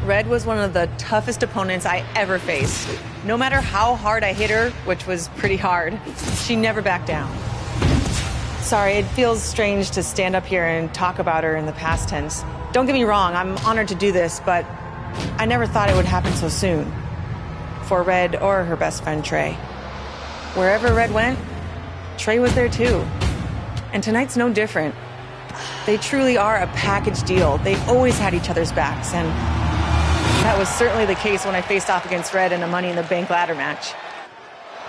Red was one of the toughest opponents I ever faced. No matter how hard I hit her, which was pretty hard, she never backed down. Sorry, it feels strange to stand up here and talk about her in the past tense. Don't get me wrong, I'm honored to do this, but I never thought it would happen so soon. For Red or her best friend, Trey. Wherever Red went, Trey was there too. And tonight's no different. They truly are a package deal. They've always had each other's backs, and that was certainly the case when I faced off against Red in a Money in the Bank ladder match.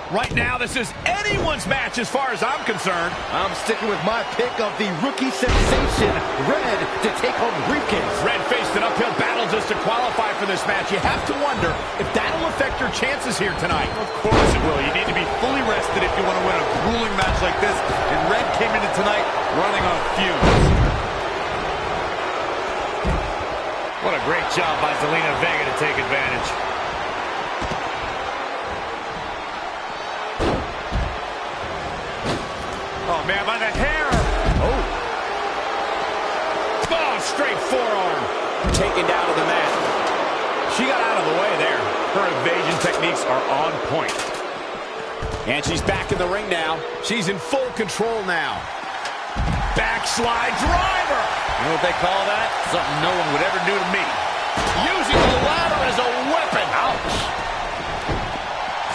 Right now, this is anyone's match as far as I'm concerned. I'm sticking with my pick of the rookie sensation, Red, to take home the briefcase. Red faced an uphill battle just to qualify for this match. You have to wonder if that'll affect her chances here tonight. Of course it will. You need to be fully rested if you want to win a grueling match like this. And Red came into tonight running on fumes. What a great job by Zelina Vega to take advantage. Oh, man, by the hair. Oh, straight forearm. Taken down to the mat. She got out of the way there. Her evasion techniques are on point. And she's back in the ring now. She's in full control now. Backslide driver. You know what they call that? Something no one would ever do to me. Using the ladder as a weapon. Ouch.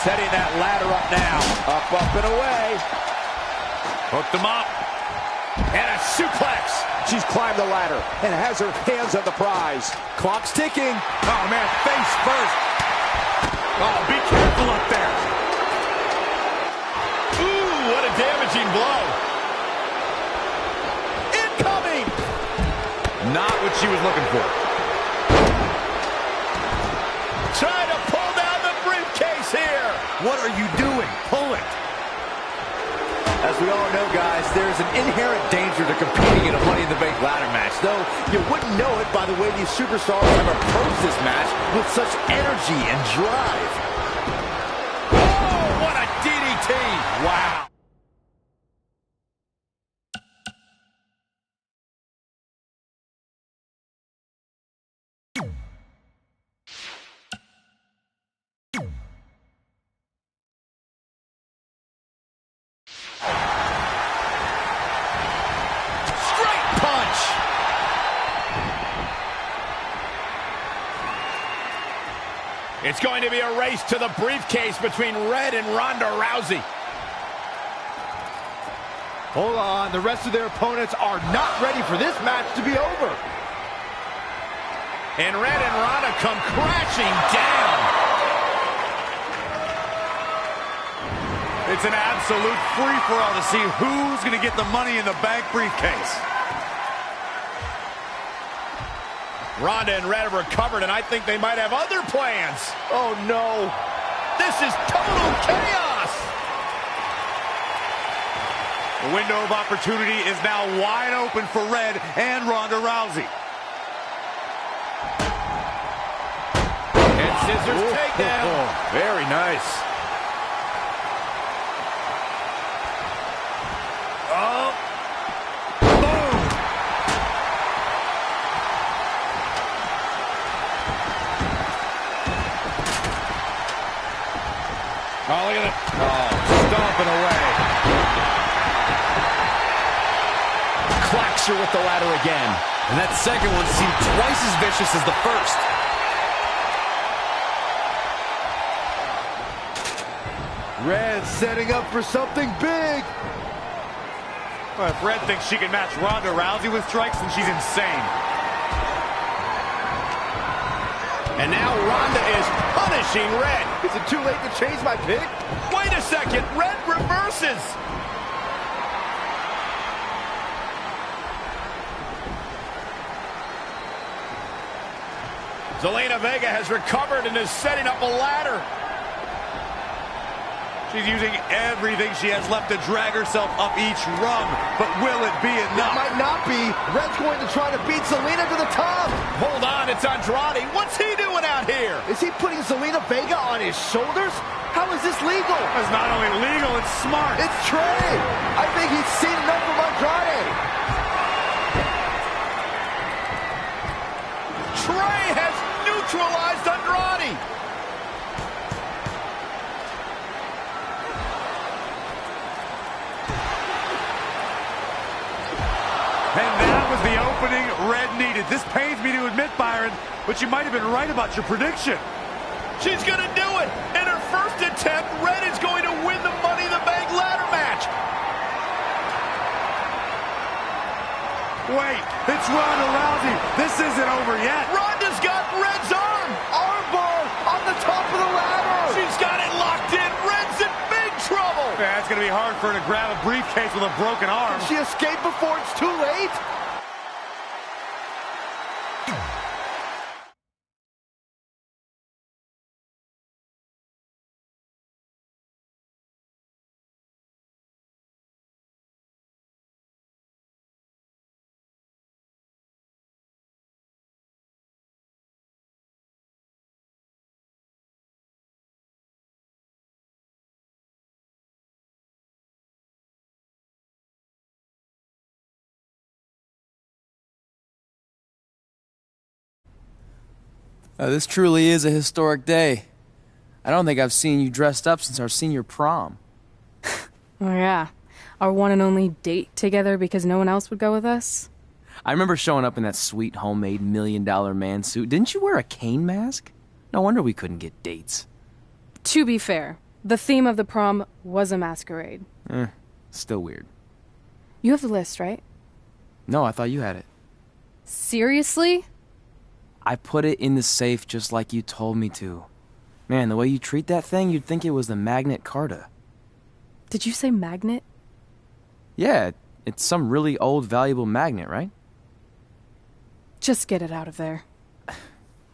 Setting that ladder up now. Up, and away. Hooked them up. And a suplex. She's climbed the ladder and has her hands on the prize. Clock's ticking. Oh, man, face first. Oh, be careful up there. Ooh, what a damaging blow. Incoming. Not what she was looking for. Trying to pull down the briefcase here. What are you doing? Pull it. As we all know, guys, there's an inherent danger to competing in a Money in the Bank ladder match, though you wouldn't know it by the way these superstars have approached this match with such energy and drive. Oh, what a DDT. Wow. It's going to be a race to the briefcase between Red and Ronda Rousey. Hold on, the rest of their opponents are not ready for this match to be over. And Red and Ronda come crashing down. It's an absolute free-for-all to see who's going to get the Money in the Bank briefcase. Ronda and Red have recovered, and I think they might have other plans. Oh, no. This is total chaos. The window of opportunity is now wide open for Red and Ronda Rousey. And scissors takedown. Very nice. Oh. Oh, look at it. Oh, stomping away. Clacks her with the ladder again. And that second one seemed twice as vicious as the first. Red setting up for something big. Well, if Red thinks she can match Ronda Rousey with strikes, then she's insane. And now Ronda is punishing Red. Is it too late to change my pick? Wait a second. Red reverses. Zelina Vega has recovered and is setting up a ladder. She's using everything she has left to drag herself up each rung. But will it be enough? It might not be. Red's going to try to beat Zelina to the top. Hold on, it's Andrade. What's he doing out here? Is he putting Zelina Vega on his shoulders? How is this legal? It's not only legal, it's smart. It's Trey. I think he's seen enough from Andrade. Trey has neutralized Andrade. And that was the opening Red needed. This pains me to admit, Byron, but you might have been right about your prediction. She's going to do it. In her first attempt, Red is going to win the Money in the Bank ladder match. Wait, it's Ronda Rousey. This isn't over yet. Ronda's got Red's arm. Armbar on the top of the ladder. She's got it locked in. Red's in big trouble. Yeah, it's going to be hard for her to grab a briefcase with a broken arm. She escaped before it's too late. This truly is a historic day. I don't think I've seen you dressed up since our senior prom. Oh yeah, our one and only date together because no one else would go with us? I remember showing up in that sweet homemade $1 million man suit. Didn't you wear a cane mask? No wonder we couldn't get dates. To be fair, the theme of the prom was a masquerade. Still weird. You have the list, right? No, I thought you had it. Seriously? I put it in the safe just like you told me to. Man, the way you treat that thing, you'd think it was the Magnet Carta. Did you say magnet? Yeah, it's some really old, valuable magnet, right? Just get it out of there.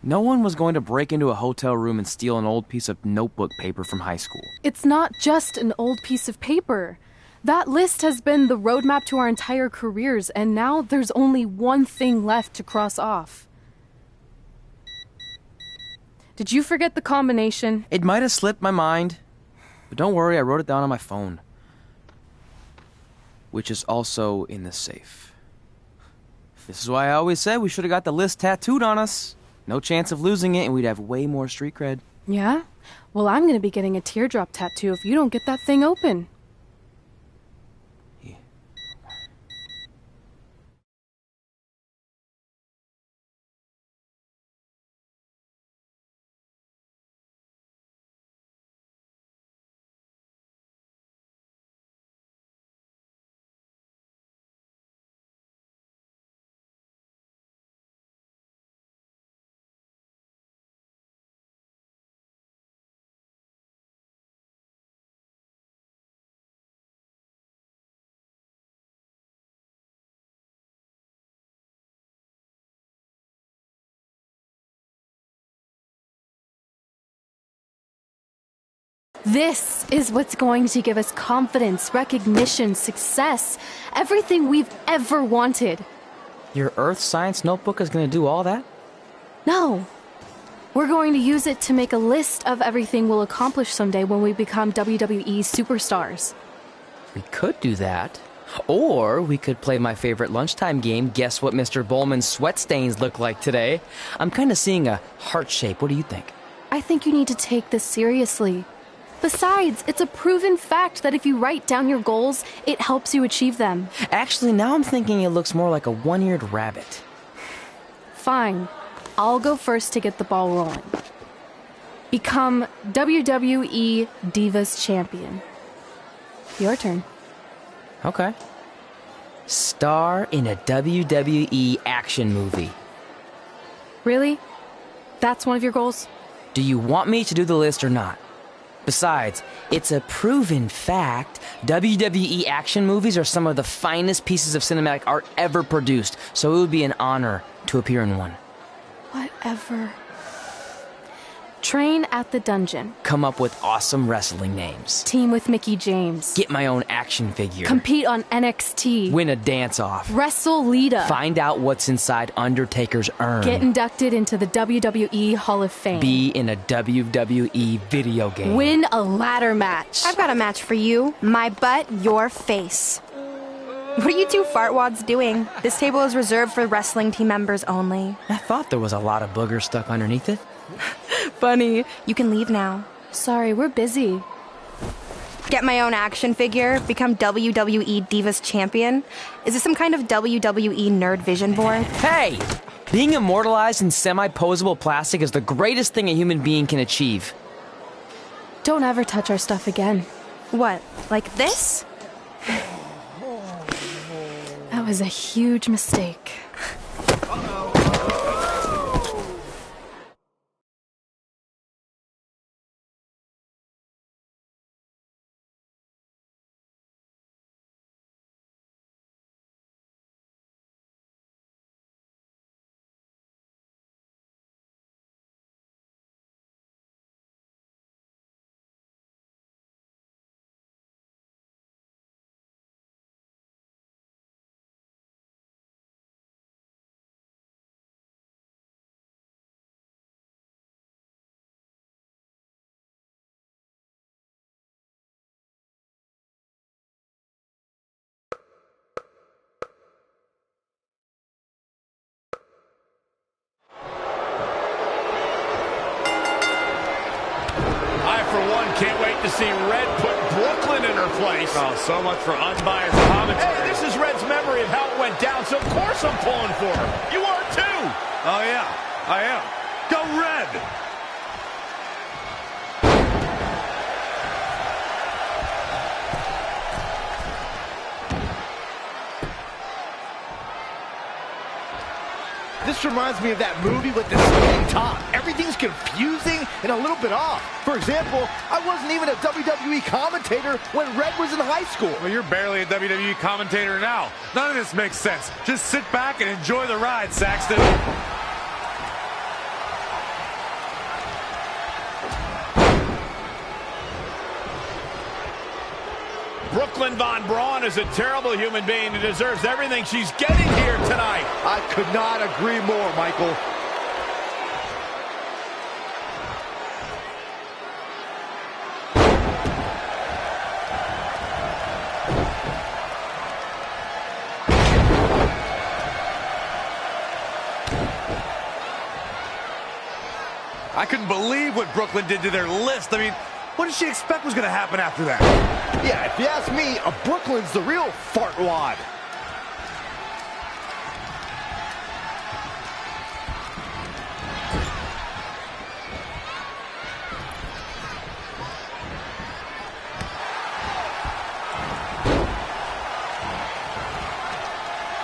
No one was going to break into a hotel room and steal an old piece of notebook paper from high school. It's not just an old piece of paper. That list has been the roadmap to our entire careers, and now there's only one thing left to cross off. Did you forget the combination? It might have slipped my mind, but don't worry, I wrote it down on my phone. Which is also in the safe. This is why I always said we should have got the list tattooed on us. No chance of losing it, and we'd have way more street cred. Yeah? Well, I'm gonna be getting a teardrop tattoo if you don't get that thing open. This is what's going to give us confidence, recognition, success, everything we've ever wanted. Your Earth Science notebook is going to do all that? No. We're going to use it to make a list of everything we'll accomplish someday when we become WWE superstars. We could do that. Or we could play my favorite lunchtime game, Guess What Mr. Bowman's Sweat Stains Look Like Today. I'm kind of seeing a heart shape. What do you think? I think you need to take this seriously. Besides, it's a proven fact that if you write down your goals, it helps you achieve them. Actually, now I'm thinking it looks more like a one-eared rabbit. Fine. I'll go first to get the ball rolling. Become WWE Divas Champion. Your turn. Okay. Star in a WWE action movie. Really? That's one of your goals? Do you want me to do the list or not? Besides, it's a proven fact, WWE action movies are some of the finest pieces of cinematic art ever produced, so it would be an honor to appear in one. Whatever. Train at the dungeon. Come up with awesome wrestling names. Team with Mickey James. Get my own action figure. Compete on NXT. Win a dance-off. Wrestle Lita. Find out what's inside Undertaker's urn. Get inducted into the WWE Hall of Fame. Be in a WWE video game. Win a ladder match. I've got a match for you. My butt, your face. What are you two fartwads doing? This table is reserved for wrestling team members only. I thought there was a lot of boogers stuck underneath it. Funny. You can leave now. Sorry, we're busy. Get my own action figure, become WWE Divas Champion. Is this some kind of WWE nerd vision board? Hey! Being immortalized in semi-posable plastic is the greatest thing a human being can achieve. Don't ever touch our stuff again. What, like this? That was a huge mistake. For one, can't wait to see Red put Brooklyn in her place. Oh, so much for unbiased commentary. Hey, this is Red's memory of how it went down, so of course I'm pulling for her. You are too. Oh, yeah, I am. Go Red! This reminds me of that movie with the spinning top. Everything's confusing and a little bit off. For example, I wasn't even a WWE commentator when Red was in high school. Well, you're barely a WWE commentator now. None of this makes sense. Just sit back and enjoy the ride, Saxton. Brooklyn Von Braun is a terrible human being who deserves everything she's getting here tonight. I could not agree more, Michael. I couldn't believe what Brooklyn did to their list. I mean, what did she expect was going to happen after that? Yeah, if you ask me, Brooklyn's the real fartwad.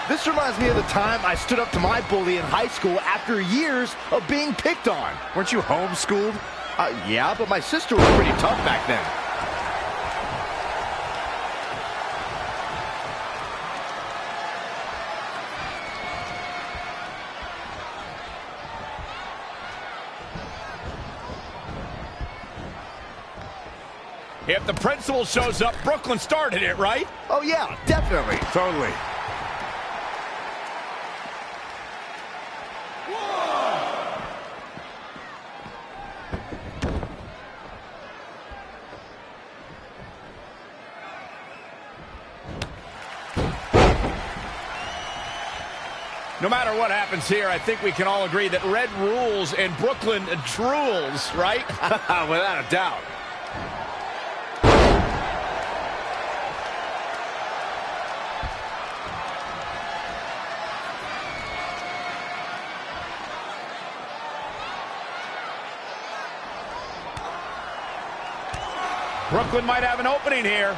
This reminds me of the time I stood up to my bully in high school after years of being picked on. Weren't you homeschooled? Yeah, but my sister was pretty tough back then. If the principal shows up, Brooklyn started it, right? Oh yeah, definitely. Totally. No matter what happens here, I think we can all agree that Red rules and Brooklyn drools, right? Without a doubt. Brooklyn might have an opening here.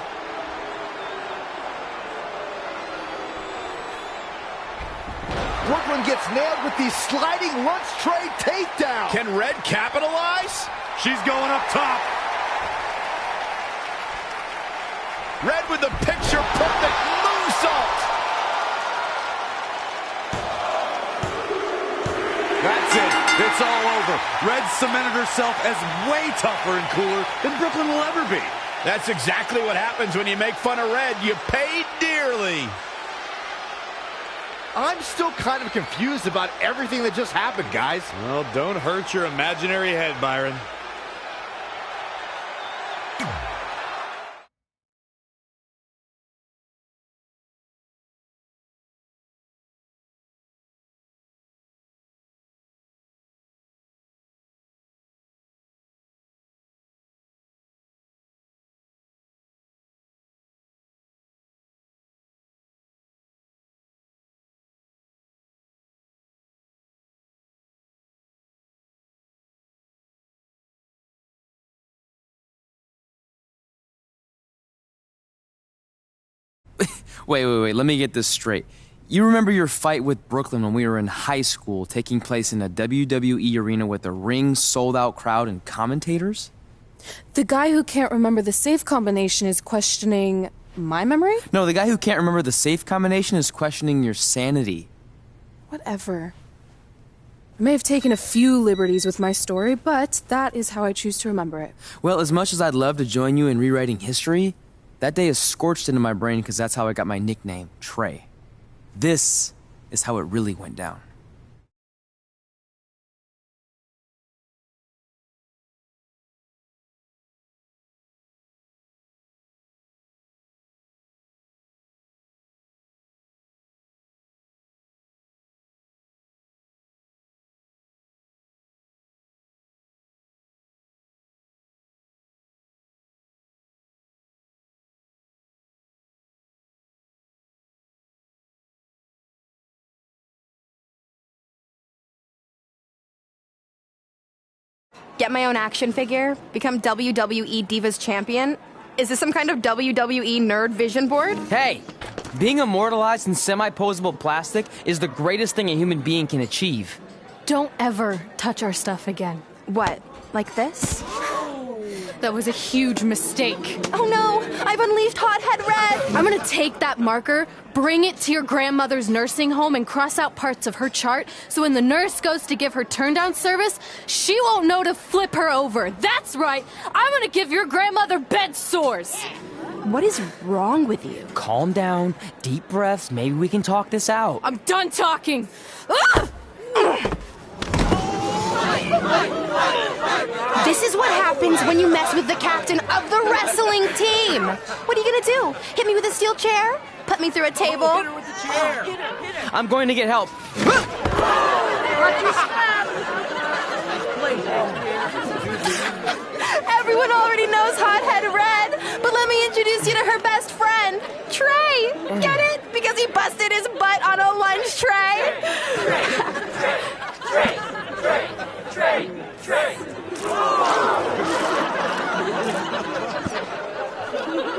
Brooklyn gets nailed with the sliding lunch tray takedown. Can Red capitalize? She's going up top. Red with the picture-perfect moonsault. That's it. It's all over. Red cemented herself as way tougher and cooler than Brooklyn will ever be. That's exactly what happens when you make fun of Red. You pay dearly. I'm still kind of confused about everything that just happened, guys. Well, don't hurt your imaginary head, Byron. Wait, let me get this straight. You remember your fight with Brooklyn when we were in high school, taking place in a WWE arena with a ring, sold-out crowd, and commentators? The guy who can't remember the safe combination is questioning my memory? No, the guy who can't remember the safe combination is questioning your sanity. Whatever. I may have taken a few liberties with my story, but that is how I choose to remember it. Well, as much as I'd love to join you in rewriting history, that day is scorched into my brain because that's how I got my nickname, Trey. This is how it really went down. Get my own action figure, become WWE Divas Champion. Is this some kind of WWE nerd vision board? Hey, being immortalized in semi-posable plastic is the greatest thing a human being can achieve. Don't ever touch our stuff again. What, like this? That was a huge mistake. Oh no, I've unleashed Hothead Red! I'm gonna take that marker, bring it to your grandmother's nursing home, and cross out parts of her chart so when the nurse goes to give her turn-down service, she won't know to flip her over. That's right, I'm gonna give your grandmother bed sores. What is wrong with you? Calm down, deep breaths, maybe we can talk this out. I'm done talking. Ah! This is what happens when you mess with the captain of the wrestling team. What are you gonna do? Hit me with a steel chair? Put me through a table? Hit her with the chair. I'm going to get help. Everyone already knows Hothead Red, but let me introduce you to her best friend, Trey. Get it? Because he busted his butt on a lunch tray.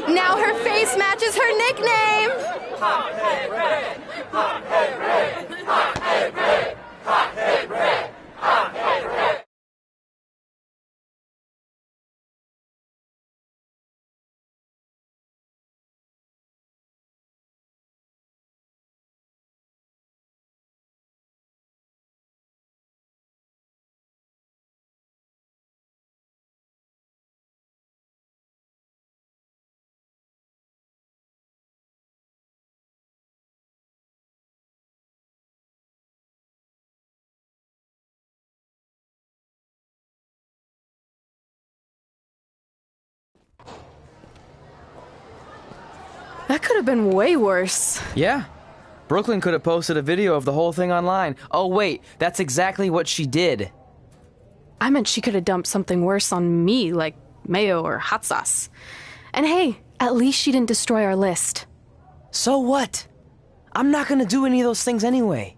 Now her face matches her nickname. Hothead Red, Hothead Red, Hothead Red, Hothead Red, Hothead Red. That could have been way worse. Yeah. Brooklyn could have posted a video of the whole thing online. Oh, wait, that's exactly what she did. I meant she could have dumped something worse on me, like mayo or hot sauce. And hey, at least she didn't destroy our list. So what? I'm not gonna do any of those things anyway.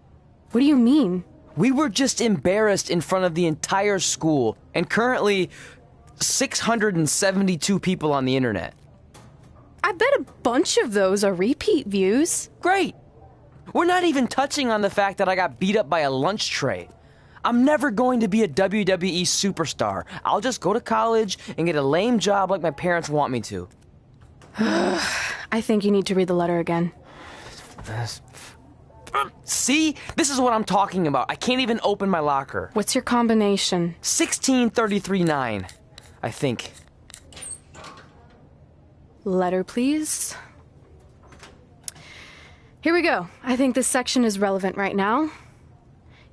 What do you mean? We were just embarrassed in front of the entire school, and currently 672 people on the internet. I bet a bunch of those are repeat views. Great! We're not even touching on the fact that I got beat up by a lunch tray. I'm never going to be a WWE superstar. I'll just go to college and get a lame job like my parents want me to. I think you need to read the letter again. See? This is what I'm talking about. I can't even open my locker. What's your combination? 1633-9, I think. Letter, please. Here we go. I think this section is relevant right now.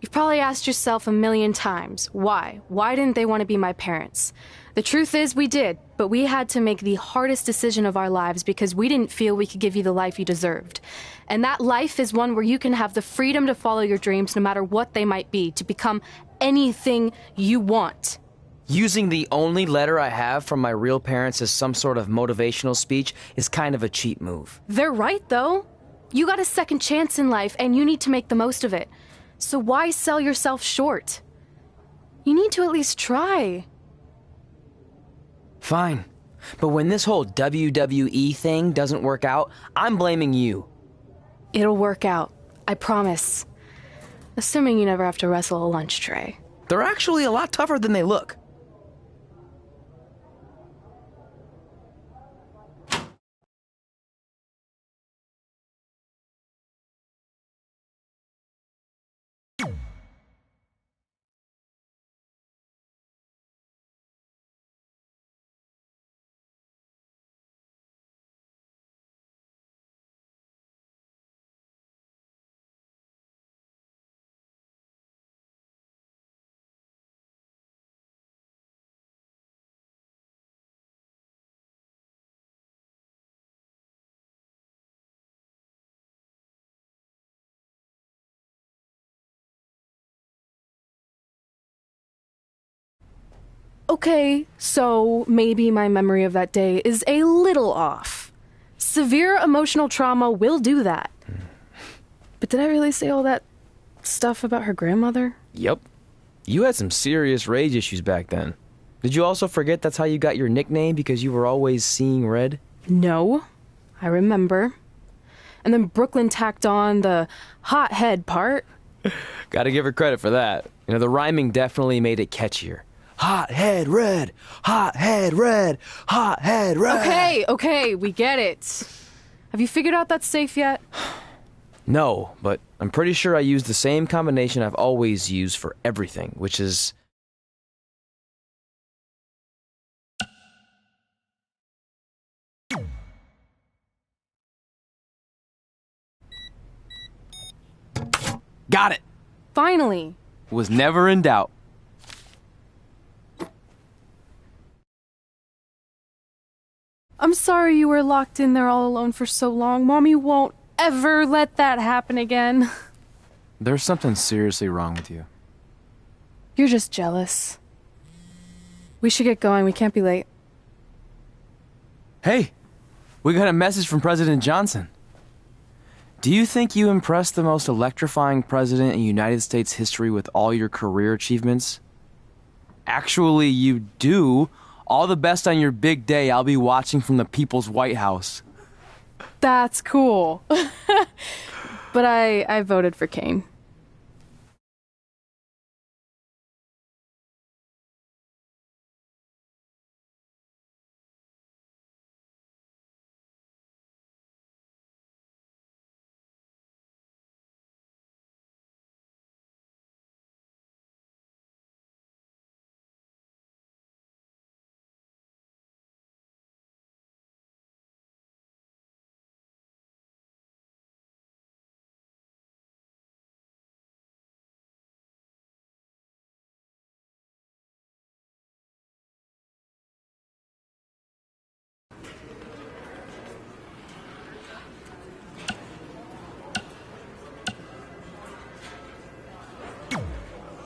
You've probably asked yourself a million times, why? Why didn't they want to be my parents? The truth is we did, but we had to make the hardest decision of our lives because we didn't feel we could give you the life you deserved. And that life is one where you can have the freedom to follow your dreams no matter what they might be, to become anything you want. Using the only letter I have from my real parents as some sort of motivational speech is kind of a cheap move. They're right, though. You got a second chance in life, and you need to make the most of it. So why sell yourself short? You need to at least try. Fine. But when this whole WWE thing doesn't work out, I'm blaming you. It'll work out. I promise. Assuming you never have to wrestle a lunch tray. They're actually a lot tougher than they look. Okay, so maybe my memory of that day is a little off. Severe emotional trauma will do that. But did I really say all that stuff about her grandmother? Yep. You had some serious rage issues back then. Did you also forget that's how you got your nickname because you were always seeing red? No, I remember. And then Brooklyn tacked on the hot head part. Gotta give her credit for that. You know, the rhyming definitely made it catchier. Hot head red, hot head red, hot head red. Okay, we get it. Have you figured out that's safe yet? No, but I'm pretty sure I used the same combination I've always used for everything, which is... Got it! Finally. Was never in doubt. I'm sorry you were locked in there all alone for so long. Mommy won't ever let that happen again. There's something seriously wrong with you. You're just jealous. We should get going. We can't be late. Hey, we got a message from President Johnson. Do you think you impressed the most electrifying president in United States history with all your career achievements? Actually, you do. All the best on your big day. I'll be watching from the People's White House. That's cool. But I voted for Kane.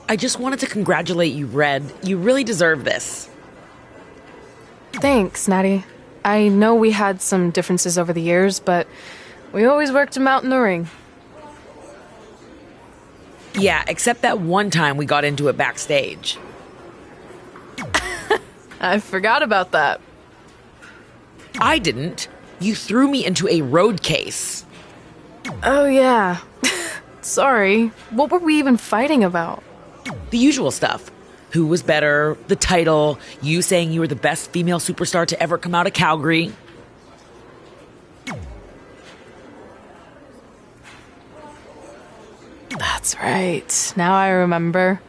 I just wanted to congratulate you, Red. You really deserve this. Thanks, Natty. I know we had some differences over the years, but we always worked them out in the ring. Yeah, except that one time we got into it backstage. I forgot about that. I didn't. You threw me into a road case. Oh, yeah. Sorry. What were we even fighting about? The usual stuff. Who was better, the title, you saying you were the best female superstar to ever come out of Calgary. That's right. Now I remember.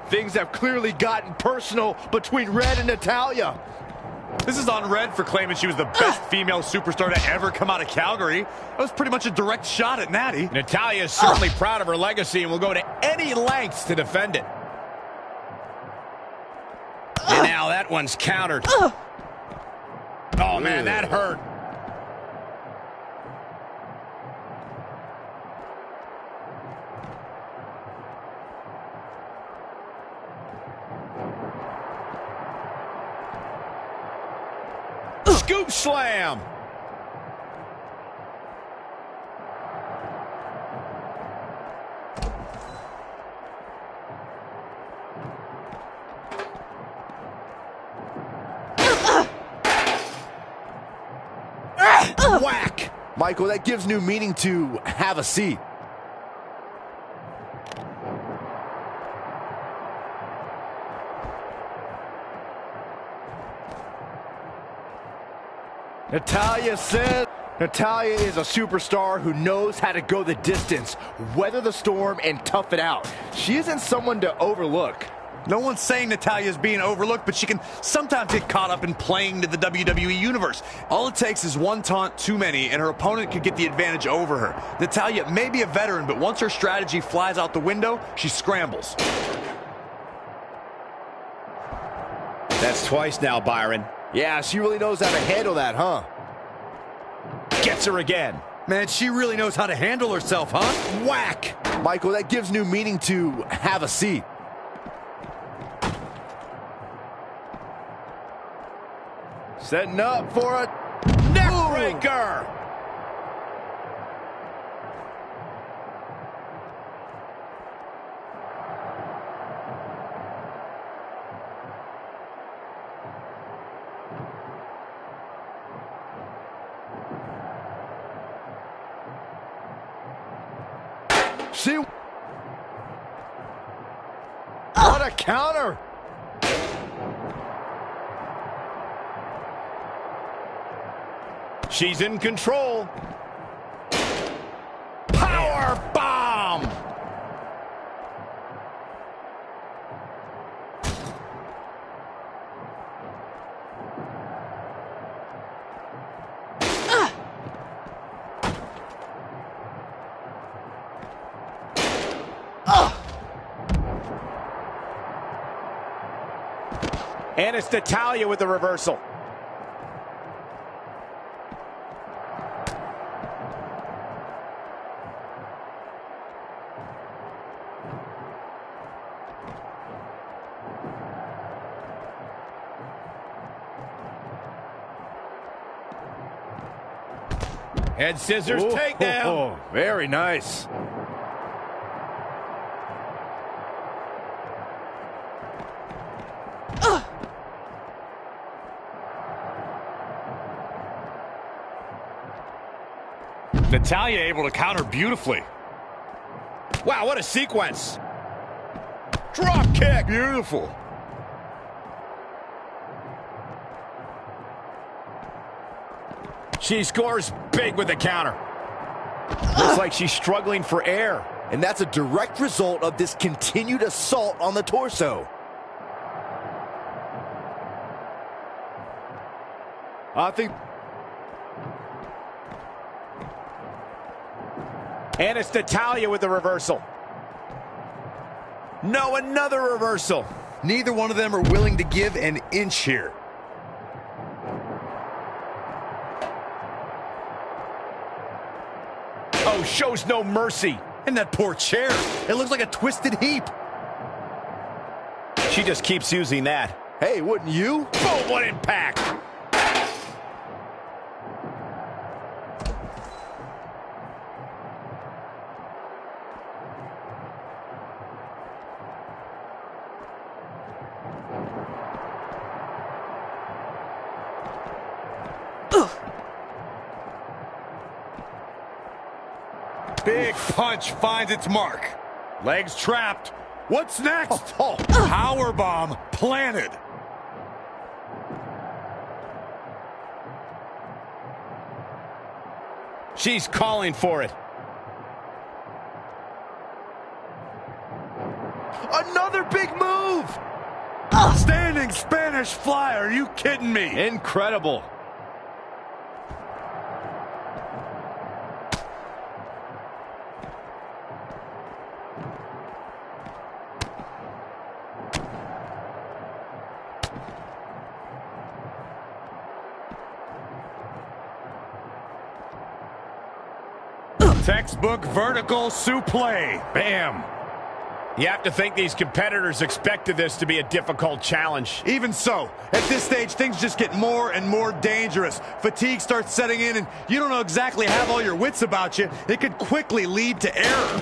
Things have clearly gotten personal between Red and Natalya. This is on Red for claiming she was the best female superstar to ever come out of Calgary. That was pretty much a direct shot at Natty. Natalya is certainly proud of her legacy and will go to any lengths to defend it. And now that one's countered. Oh, man, that hurt. Scoop slam. Whack. Michael, that gives new meaning to have a seat. Natalya said Natalya is a superstar who knows how to go the distance, weather the storm, and tough it out. She isn't someone to overlook. No one's saying Natalya's being overlooked, but she can sometimes get caught up in playing to the WWE Universe. All it takes is one taunt too many, and her opponent could get the advantage over her. Natalya may be a veteran, but once her strategy flies out the window, she scrambles. That's twice now, Byron. Yeah, she really knows how to handle that, huh? Gets her again. Man, she really knows how to handle herself, huh? Whack. Michael, that gives new meaning to have a seat. Setting up for a neckbreaker. What a counter! She's in control. Power bomb! And it's Natalya with the reversal. Head scissors takedown. Very nice. Natalya able to counter beautifully. Wow, what a sequence. Drop kick. Beautiful. She scores big with the counter. Looks like she's struggling for air. And that's a direct result of this continued assault on the torso. I think... And it's Natalya with the reversal. No, another reversal. Neither one of them are willing to give an inch here. Oh, shows no mercy. And that poor chair. It looks like a twisted heap. She just keeps using that. Hey, wouldn't you? Boom, what impact. Big punch finds its mark. Legs trapped. What's next? Power bomb planted. She's calling for it. Another big move. Standing Spanish Fly, are you kidding me? Incredible. Textbook vertical suplex. Bam. You have to think these competitors expected this to be a difficult challenge. Even so, at this stage, things just get more and more dangerous. Fatigue starts setting in, and you don't know exactly have all your wits about you. It could quickly lead to error.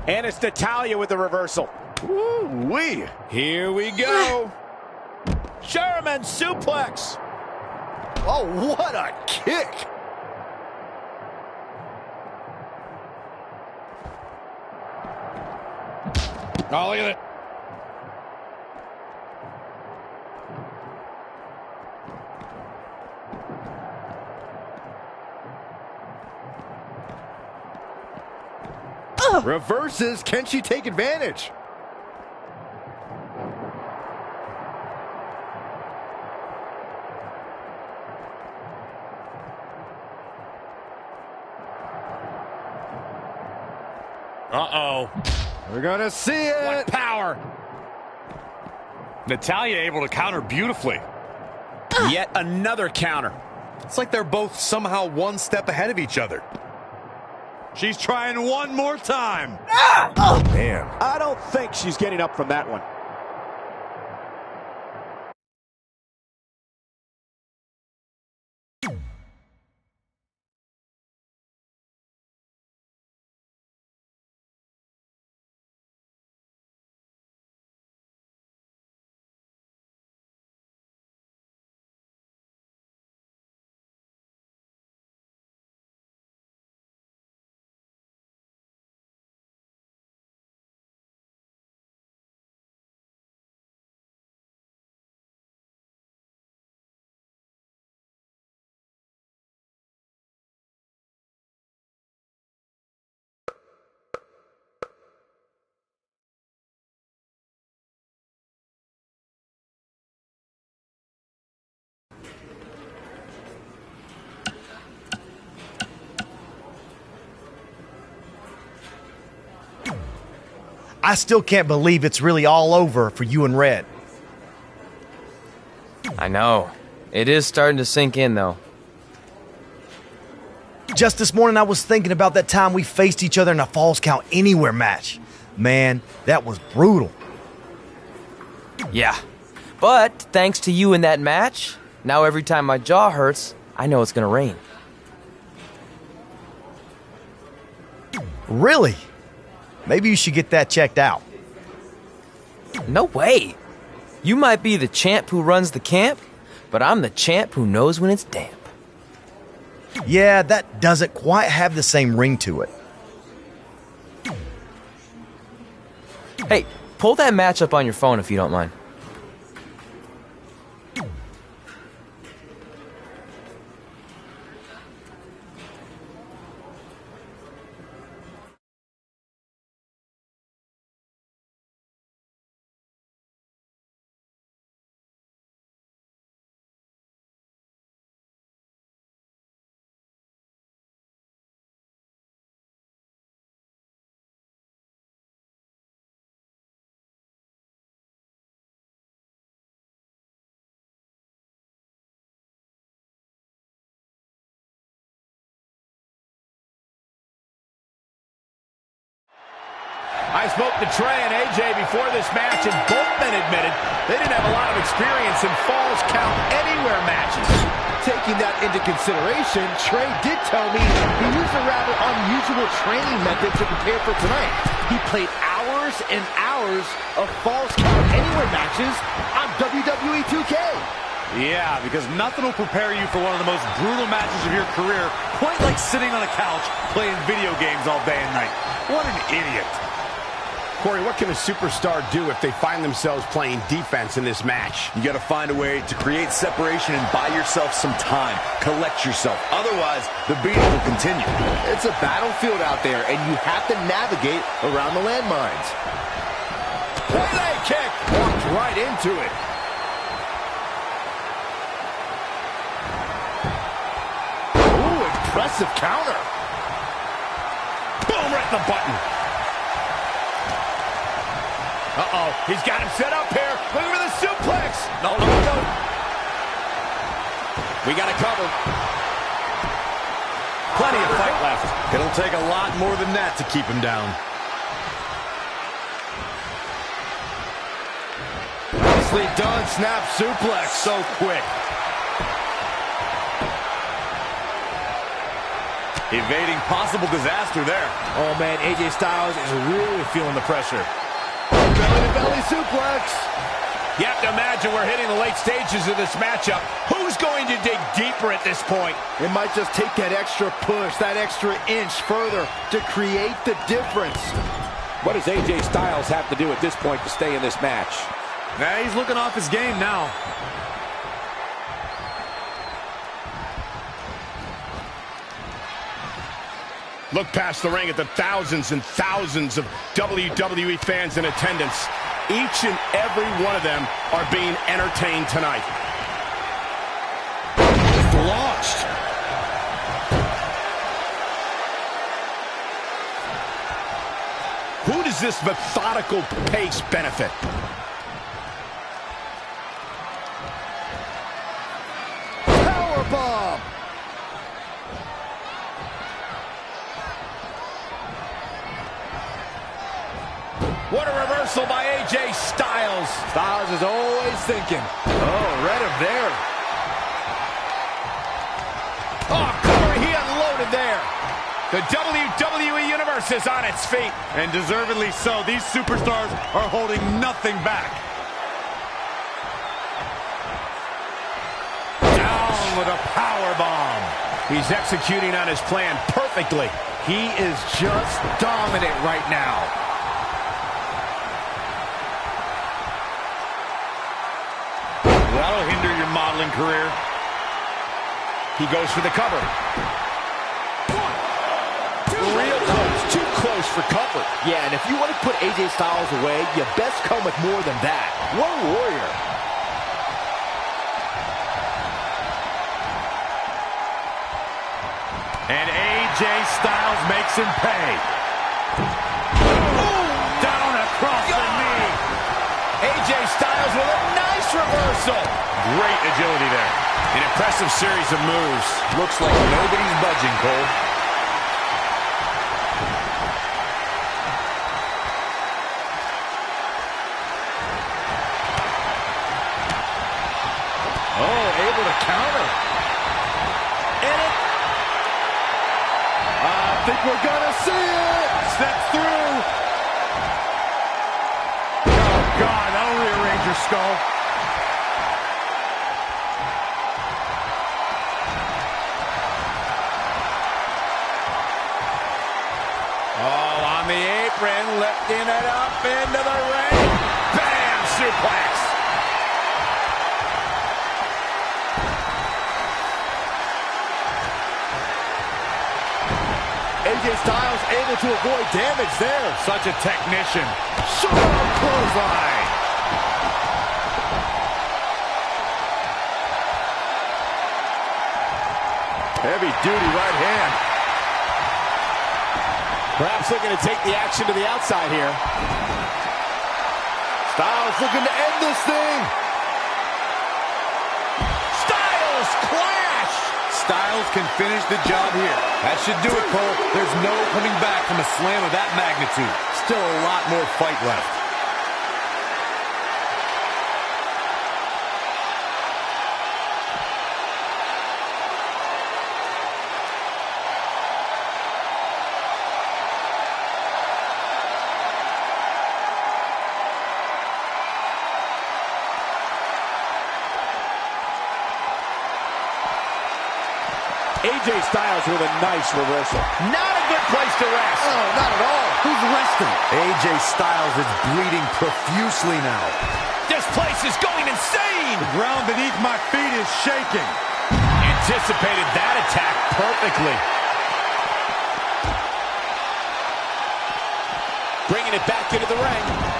And it's Natalya with the reversal. Woo-wee. Here we go. German suplex. Oh, what a kick. Oh, look at it. Reverses. Can she take advantage? Uh-oh. We're gonna see it. What power. Natalya able to counter beautifully. Yet another counter. It's like they're both somehow one step ahead of each other. She's trying one more time. Oh, man. I don't think she's getting up from that one. I still can't believe it's really all over for you and Red. I know. It is starting to sink in, though. Just this morning, I was thinking about that time we faced each other in a Falls Count Anywhere match. Man, that was brutal. Yeah. But thanks to you in that match, now every time my jaw hurts, I know it's gonna rain. Really? Maybe you should get that checked out. No way. You might be the champ who runs the camp, but I'm the champ who knows when it's damp. Yeah, that doesn't quite have the same ring to it. Hey, pull that match up on your phone if you don't mind. I spoke to Trey and AJ before this match, and both men admitted they didn't have a lot of experience in Falls Count Anywhere matches. Taking that into consideration, Trey did tell me he used a rather unusual training method to prepare for tonight. He played hours hours and hours of Falls Count Anywhere matches on WWE 2K. Yeah, because nothing will prepare you for one of the most brutal matches of your career, quite like sitting on a couch playing video games all day and night. What an idiot. Corey, what can a superstar do if they find themselves playing defense in this match? You got to find a way to create separation and buy yourself some time. Collect yourself. Otherwise, the beating will continue. It's a battlefield out there, and you have to navigate around the landmines. Leg kick! Walked right into it. Ooh, impressive counter. Boom, right in the button. Uh-oh, he's got him set up here. Looking for the suplex. No. We got to cover. Plenty of fight left. It'll take a lot more than that to keep him down. Nicely done, snap suplex. So quick. Evading possible disaster there. Oh, man, AJ Styles is really feeling the pressure. Belly-to-belly suplex. You have to imagine we're hitting the late stages of this matchup. Who's going to dig deeper at this point? It might just take that extra push, that extra inch further to create the difference. What does AJ Styles have to do at this point to stay in this match? Nah, he's looking off his game now. Look past the ring at the thousands and thousands of WWE fans in attendance. Each and every one of them are being entertained tonight. Launched. Who does this methodical pace benefit? Powerbomb. What a reversal by AJ Styles. Styles is always thinking. Oh, read him there. Oh, Corey, he unloaded there. The WWE Universe is on its feet. And deservedly so. These superstars are holding nothing back. Down with a powerbomb. He's executing on his plan perfectly. He is just dominant right now. That'll hinder your modeling career. He goes for the cover. Real close, too close for comfort. Yeah, and if you want to put AJ Styles away, you best come with more than that. What a warrior. And AJ Styles makes him pay. Down across the knee. AJ Styles with a nice reversal. Great agility there. An impressive series of moves. Looks like nobody's budging, Cole. Oh, able to counter. And it. I think we're gonna see it. Step through. Oh, God, that'll rearrange your skull. Oh, on the apron, lifting it up into the ring. Bam! Suplex. AJ Styles able to avoid damage there. Such a technician. Short clothesline. Heavy duty right hand. Perhaps looking to take the action to the outside here. Styles looking to end this thing. Styles clash. Styles can finish the job here. That should do it, Cole. There's no coming back from a slam of that magnitude. Still a lot more fight left. AJ Styles with a nice reversal. Not a good place to rest. Oh, not at all. Who's resting? AJ Styles is bleeding profusely now. This place is going insane. The ground beneath my feet is shaking. Anticipated that attack perfectly. Bringing it back into the ring.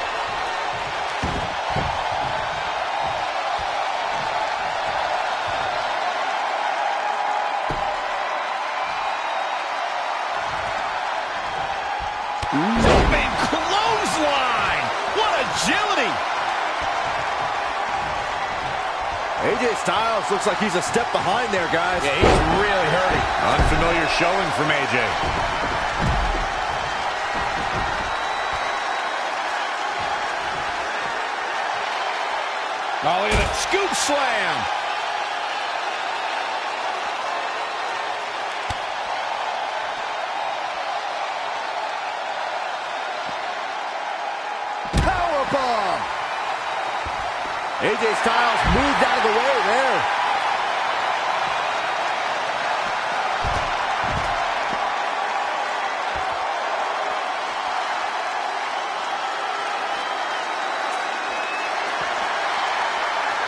Open clothesline. What agility. AJ Styles looks like he's a step behind there, guys. Yeah, he's really hurting. Unfamiliar showing from AJ. Oh, look at that scoop slam. Powerbomb. AJ Styles moved out of the way there.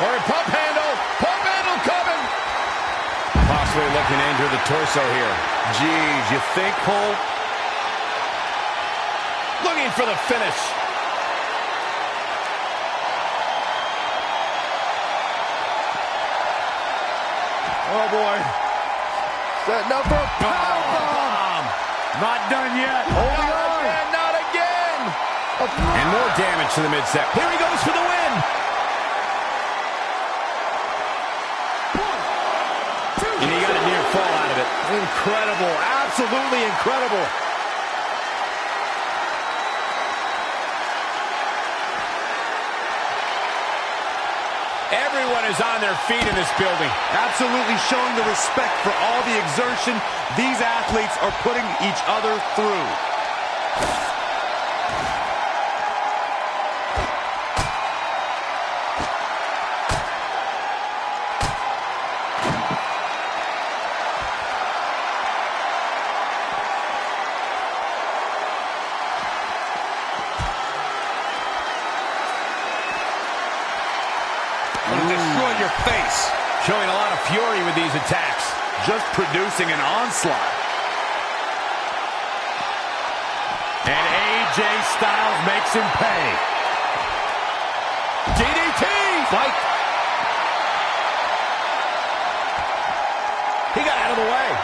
Or a pump handle coming. Possibly looking to injure the torso here. Geez, you think, Cole? Looking for the finish. Oh, boy. Setting up for a powerbomb. Not done yet. Holding on. Not again. And more damage to the midsection. Here he goes for the win. And he got a near fall out of it. Incredible. Absolutely incredible. Everyone is on their feet in this building. Absolutely showing the respect for all the exertion these athletes are putting each other through. Destroy your face. Showing a lot of fury with these attacks. Just producing an onslaught. And AJ Styles makes him pay. DDT! Fight. He got out of the way.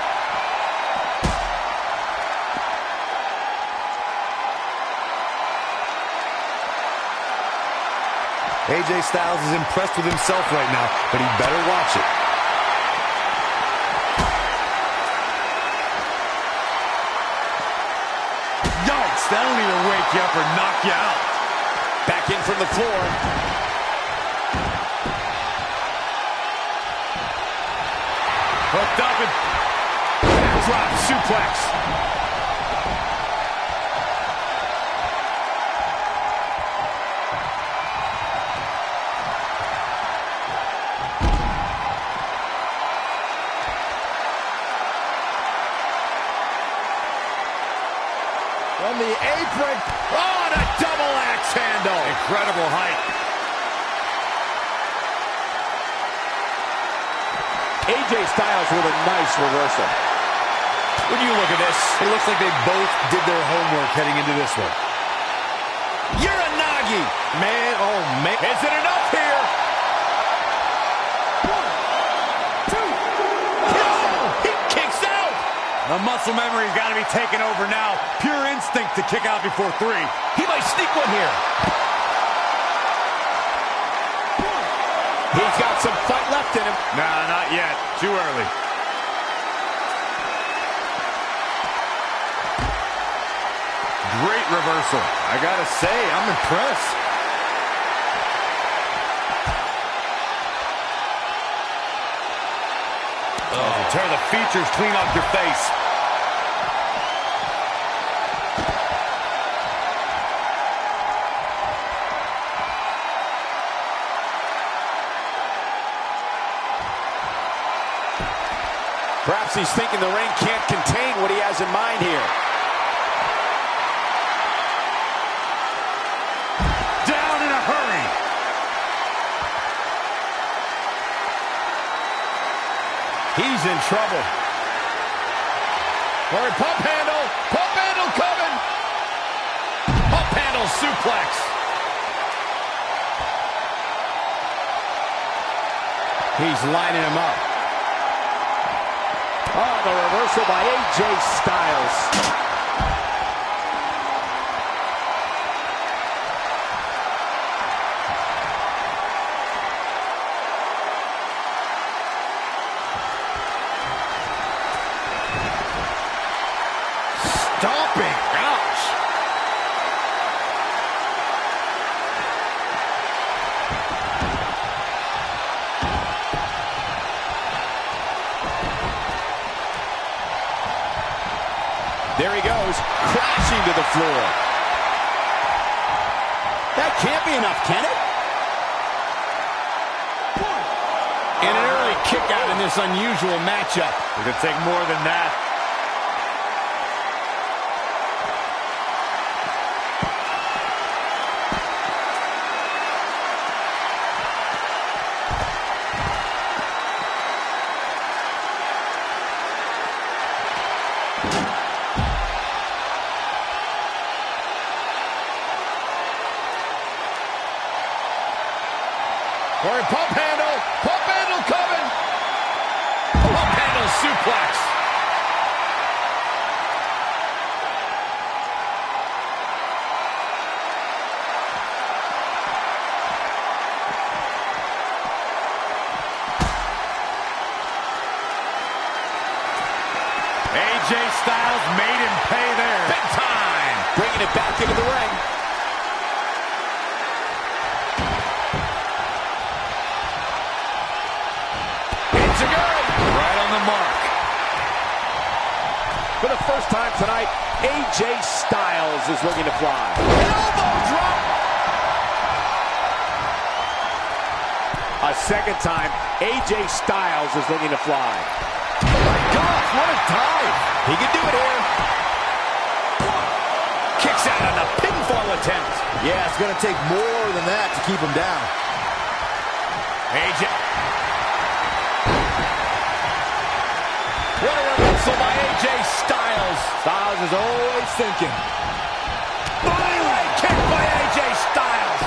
AJ Styles is impressed with himself right now, but he better watch it. Yikes, that'll either wake you up or knock you out. Back in from the floor. Hooked up and Drop suplex. From the apron. Oh, and a double axe handle. incredible height. AJ Styles with a nice reversal. When you look at this, It looks like they both did their homework heading into this one. Uranagi. Man, oh man. Is it enough here? 1, 2. He kicks out. The muscle memory's got to be taken over now. Pure instinct to kick out before 3. He might sneak one here. He's got some fight left in him. Nah, not yet. Too early. Great reversal. I gotta say, I'm impressed. Oh, tear the features clean off your face. Perhaps he's thinking the ring can't contain what he has in mind here. Down in a hurry. He's in trouble. Or pump handle coming. Pump handle suplex. He's lining him up. Oh, the reversal by AJ Styles. Stomping. Ouch. There he goes, crashing to the floor. That can't be enough, can it? And an early kick out in this unusual matchup. It could take more than that. Or pump handle coming. Pump handle suplex. AJ Styles made him pay there. Big time. Bringing it back into the ring. Right on the mark. For the first time tonight, AJ Styles is looking to fly. An elbow drop. A second time, AJ Styles is looking to fly. Oh my gosh, what a dive. He can do it here. Kicks out on a pinfall attempt. Yeah, it's going to take more than that to keep him down. AJ. What a reversal by AJ Styles. Styles is always thinking. Bodyweight kick by AJ Styles.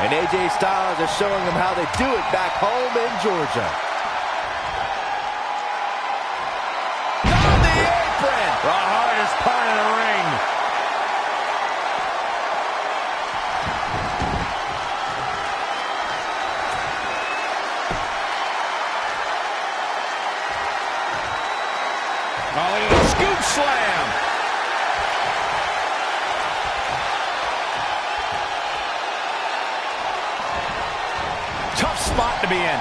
And AJ Styles is showing them how they do it back home in Georgia. On the apron. The hardest part of the ring. Calling it a scoop slam. Tough spot to be in.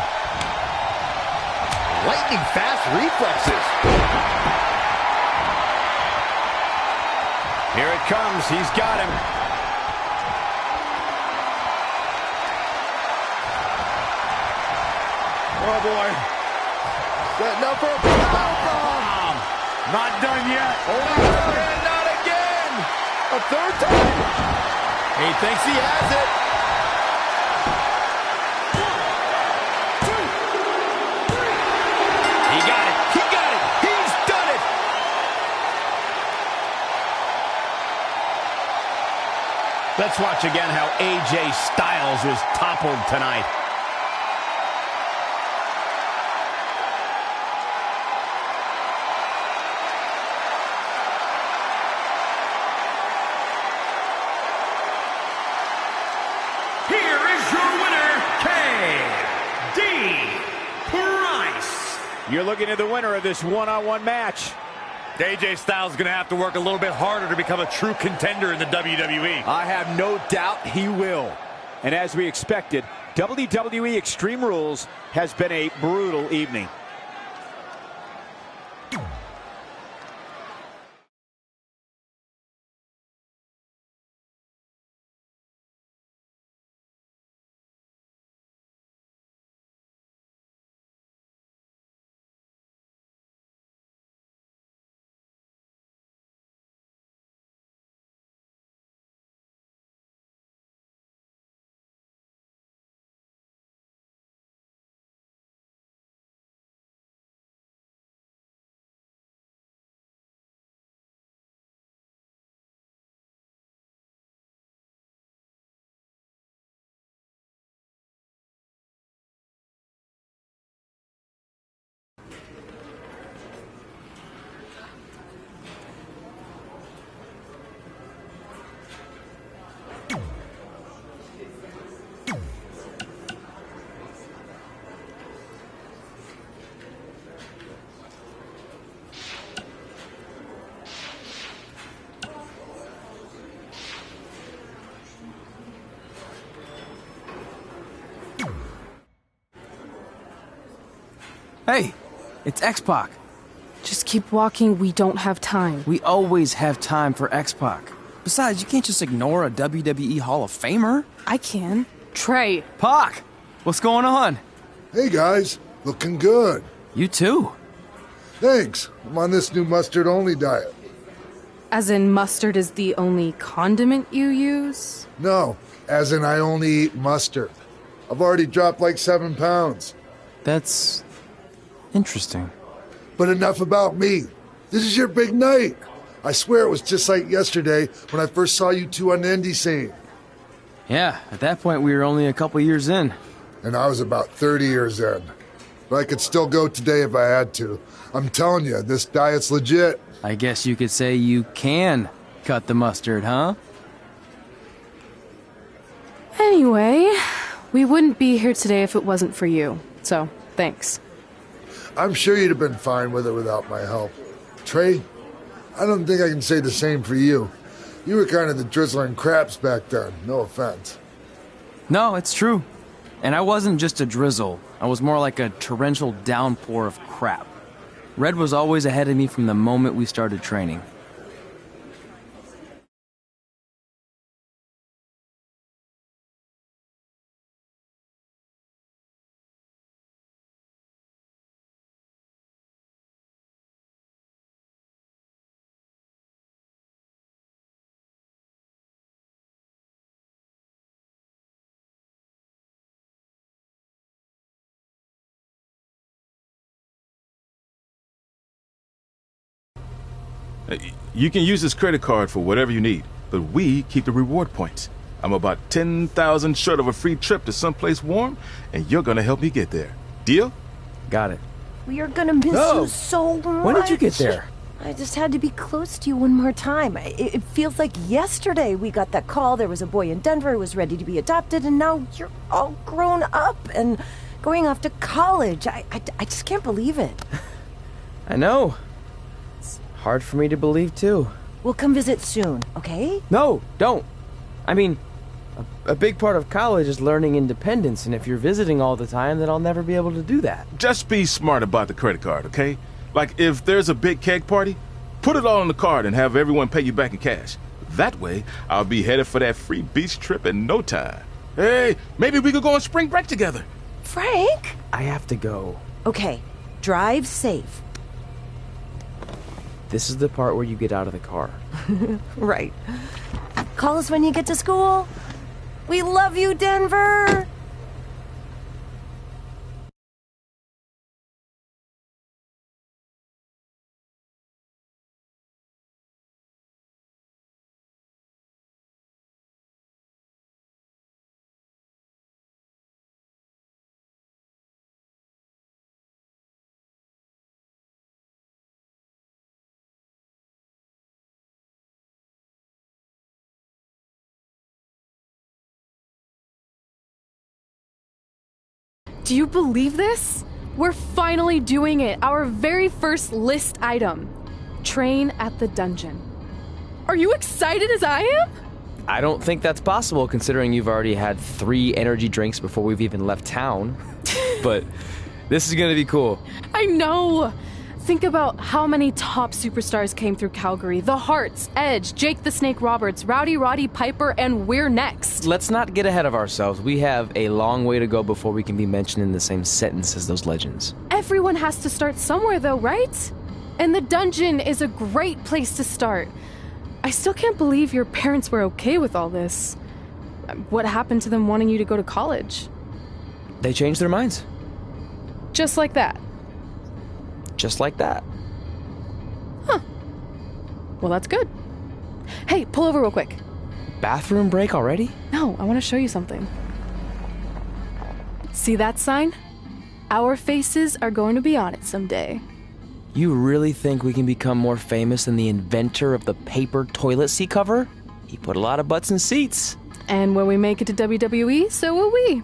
Lightning fast reflexes. Here it comes. He's got him. Oh boy. Setting up for a powerbomb. Not done yet. Oh, and not again. A third time. He thinks he has it. 1, 2, 3. He got it. He got it. He's done it. Let's watch again how AJ Styles was toppled tonight. Here is your winner, KD Price. You're looking at the winner of this one-on-one match. AJ Styles is going to have to work a little bit harder to become a true contender in the WWE. I have no doubt he will. And as we expected, WWE Extreme Rules has been a brutal evening. Hey, it's X-Pac. Just keep walking, we don't have time. We always have time for X-Pac. Besides, you can't just ignore a WWE Hall of Famer. I can. Trey. Pac, what's going on? Hey guys, looking good. You too. Thanks. I'm on this new mustard-only diet. As in mustard is the only condiment you use? No, as in I only eat mustard. I've already dropped like 7 pounds. That's interesting. But enough about me. This is your big night. I swear it was just like yesterday when I first saw you two on the indie scene. Yeah, at that point we were only a couple years in. And I was about 30 years in. But I could still go today if I had to. I'm telling you, this diet's legit. I guess you could say you can cut the mustard, huh? Anyway, we wouldn't be here today if it wasn't for you. So, thanks. I'm sure you'd have been fine with it without my help. Trey, I don't think I can say the same for you. You were kind of the drizzling craps back then, no offense. No, it's true. And I wasn't just a drizzle. I was more like a torrential downpour of crap. Red was always ahead of me from the moment we started training. You can use this credit card for whatever you need, but we keep the reward points. I'm about 10,000 short of a free trip to someplace warm, and you're gonna help me get there. Deal? Got it. We are gonna miss you so much. When did you get there? I just had to be close to you one more time. It feels like yesterday we got that call. There was a boy in Denver who was ready to be adopted, and now you're all grown up and going off to college. I just can't believe it. I know. It's hard for me to believe, too. We'll come visit soon, okay? No, don't. I mean, a big part of college is learning independence, and if you're visiting all the time, then I'll never be able to do that. Just be smart about the credit card, okay? Like, if there's a big keg party, put it all on the card and have everyone pay you back in cash. That way, I'll be headed for that free beach trip in no time. Hey, maybe we could go on spring break together. Frank? I have to go. Okay, drive safe. This is the part where you get out of the car. Right. Call us when you get to school. We love you, Denver! Do you believe this? We're finally doing it. Our very first list item. Train at the dungeon. Are you excited as I am? I don't think that's possible, considering you've already had 3 energy drinks before we've even left town. But this is gonna be cool. I know. Think about how many top superstars came through Calgary. The Hearts, Edge, Jake the Snake Roberts, Rowdy Roddy Piper, and we're next. Let's not get ahead of ourselves. We have a long way to go before we can be mentioned in the same sentence as those legends. Everyone has to start somewhere though, right? And the dungeon is a great place to start. I still can't believe your parents were okay with all this. What happened to them wanting you to go to college? They changed their minds. Just like that. Just like that. Huh. Well, that's good. Hey, pull over real quick. Bathroom break already? No, I want to show you something. See that sign? Our faces are going to be on it someday. You really think we can become more famous than the inventor of the paper toilet seat cover? He put a lot of butts in seats. And when we make it to WWE, so will we.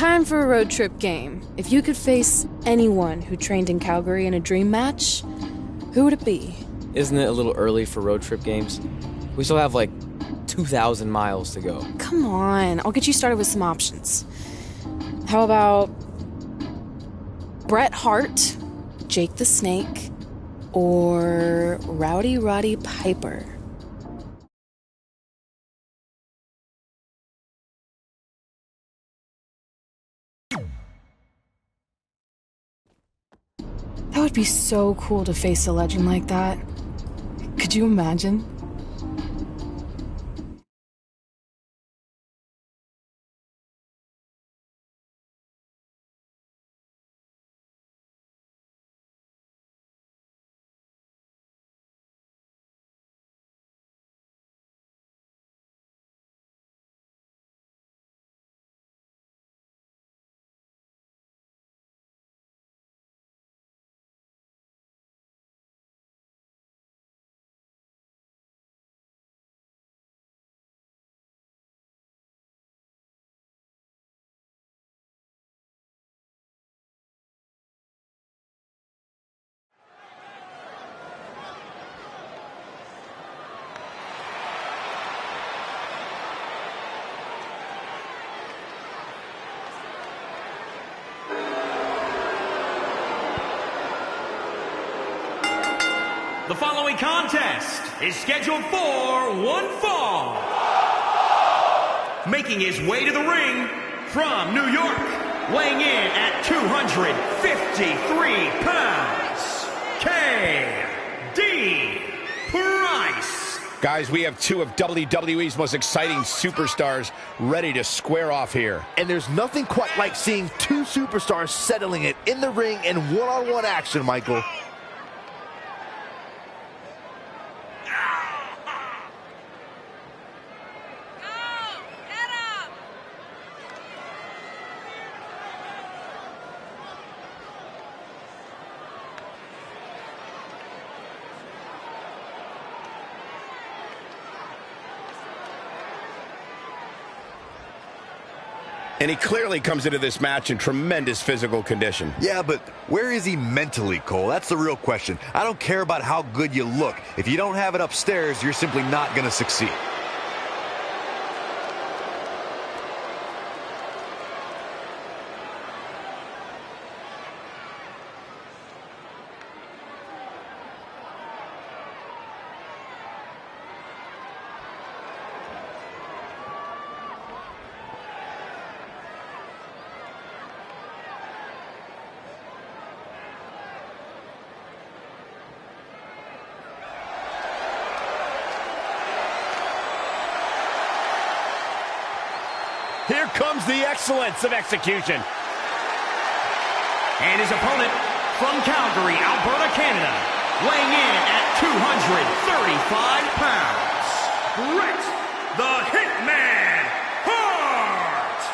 time for a road trip game. If you could face anyone who trained in Calgary in a dream match, who would it be? Isn't it a little early for road trip games? We still have like 2,000 miles to go. Come on, I'll get you started with some options. How about Bret Hart, Jake the Snake, or Rowdy Roddy Piper? That would be so cool to face a legend like that. Could you imagine? The following contest is scheduled for one fall. Making his way to the ring from New York, weighing in at 253 pounds, K.D. Price. Guys, we have two of WWE's most exciting superstars ready to square off here. And there's nothing quite like seeing two superstars settling it in the ring in one-on-one action, Michael. And he clearly comes into this match in tremendous physical condition. Yeah, but where is he mentally, Cole? That's the real question. I don't care about how good you look. If you don't have it upstairs, you're simply not going to succeed. Here comes the excellence of execution. And his opponent from Calgary, Alberta, Canada, weighing in at 235 pounds, Bret the Hitman Hart.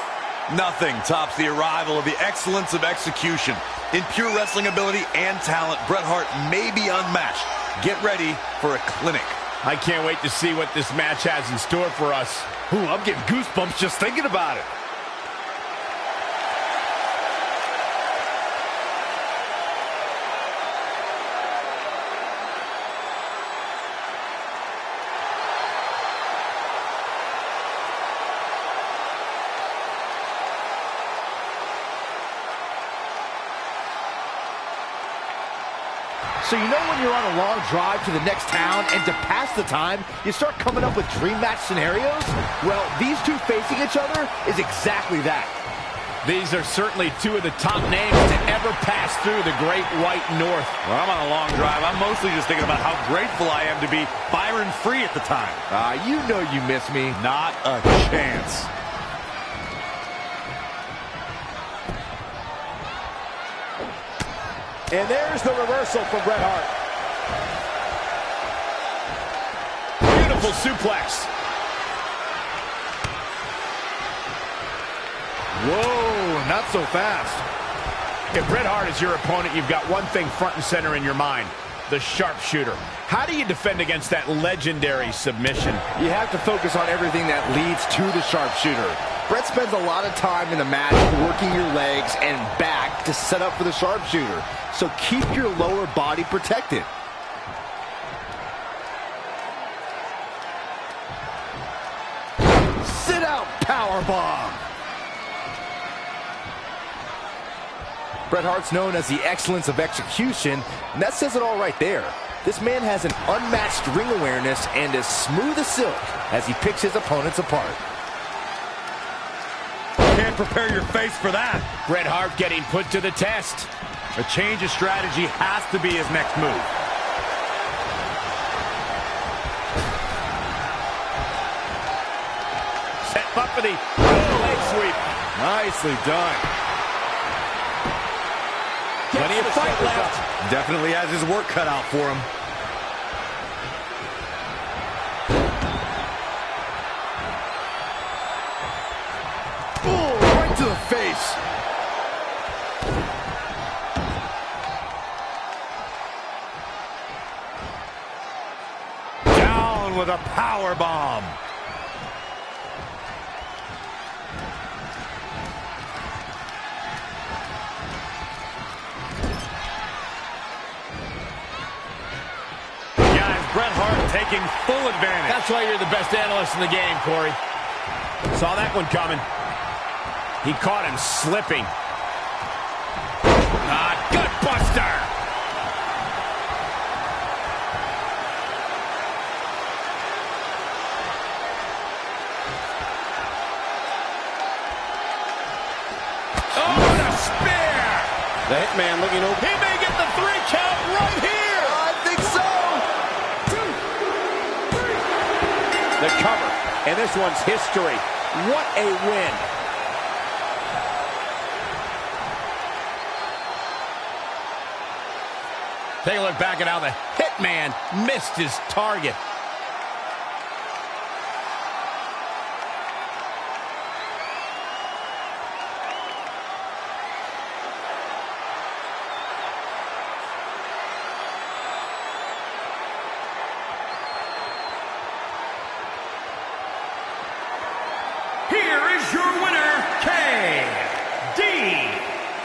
Nothing tops the arrival of the excellence of execution. In pure wrestling ability and talent, Bret Hart may be unmatched. Get ready for a clinic. I can't wait to see what this match has in store for us. Ooh, I'm getting goosebumps just thinking about it. So you know when you're on a long drive to the next town and to pass the time, you start coming up with dream match scenarios? Well, these two facing each other is exactly that. These are certainly two of the top names to ever pass through the Great White North. When I'm on a long drive, I'm mostly just thinking about how grateful I am to be Byron free at the time. You know you miss me. Not a chance. And there's the reversal from Bret Hart. Beautiful suplex. Whoa, not so fast. If Bret Hart is your opponent, you've got one thing front and center in your mind: the sharpshooter. How do you defend against that legendary submission? You have to focus on everything that leads to the sharpshooter. Bret spends a lot of time in the match working your legs and back to set up for the sharpshooter. So keep your lower body protected. Sit out powerbomb. Bret Hart's known as the excellence of execution, and that says it all right there. This man has an unmatched ring awareness and is smooth as silk as he picks his opponents apart. Can't prepare your face for that. Bret Hart getting put to the test. A change of strategy has to be his next move. Set up for the leg sweep. Nicely done. Plenty of fight left. Definitely has his work cut out for him. Oh, right to the face. Down with a power bomb. Bret Hart taking full advantage. That's why you're the best analyst in the game, Corey. Saw that one coming. He caught him slipping. Gut buster. Oh, what a spear. The Hitman looking over. He may get the 3 count right here. I think so. The cover, and this one's history. What a win. Take a look back at how the Hitman missed his target. Here is your winner, K.D.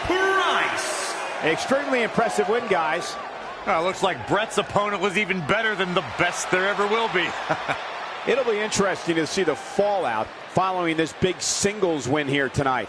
Price. Extremely impressive win, guys. Looks like Bret's opponent was even better than the best there ever will be. It'll be interesting to see the fallout following this big singles win here tonight.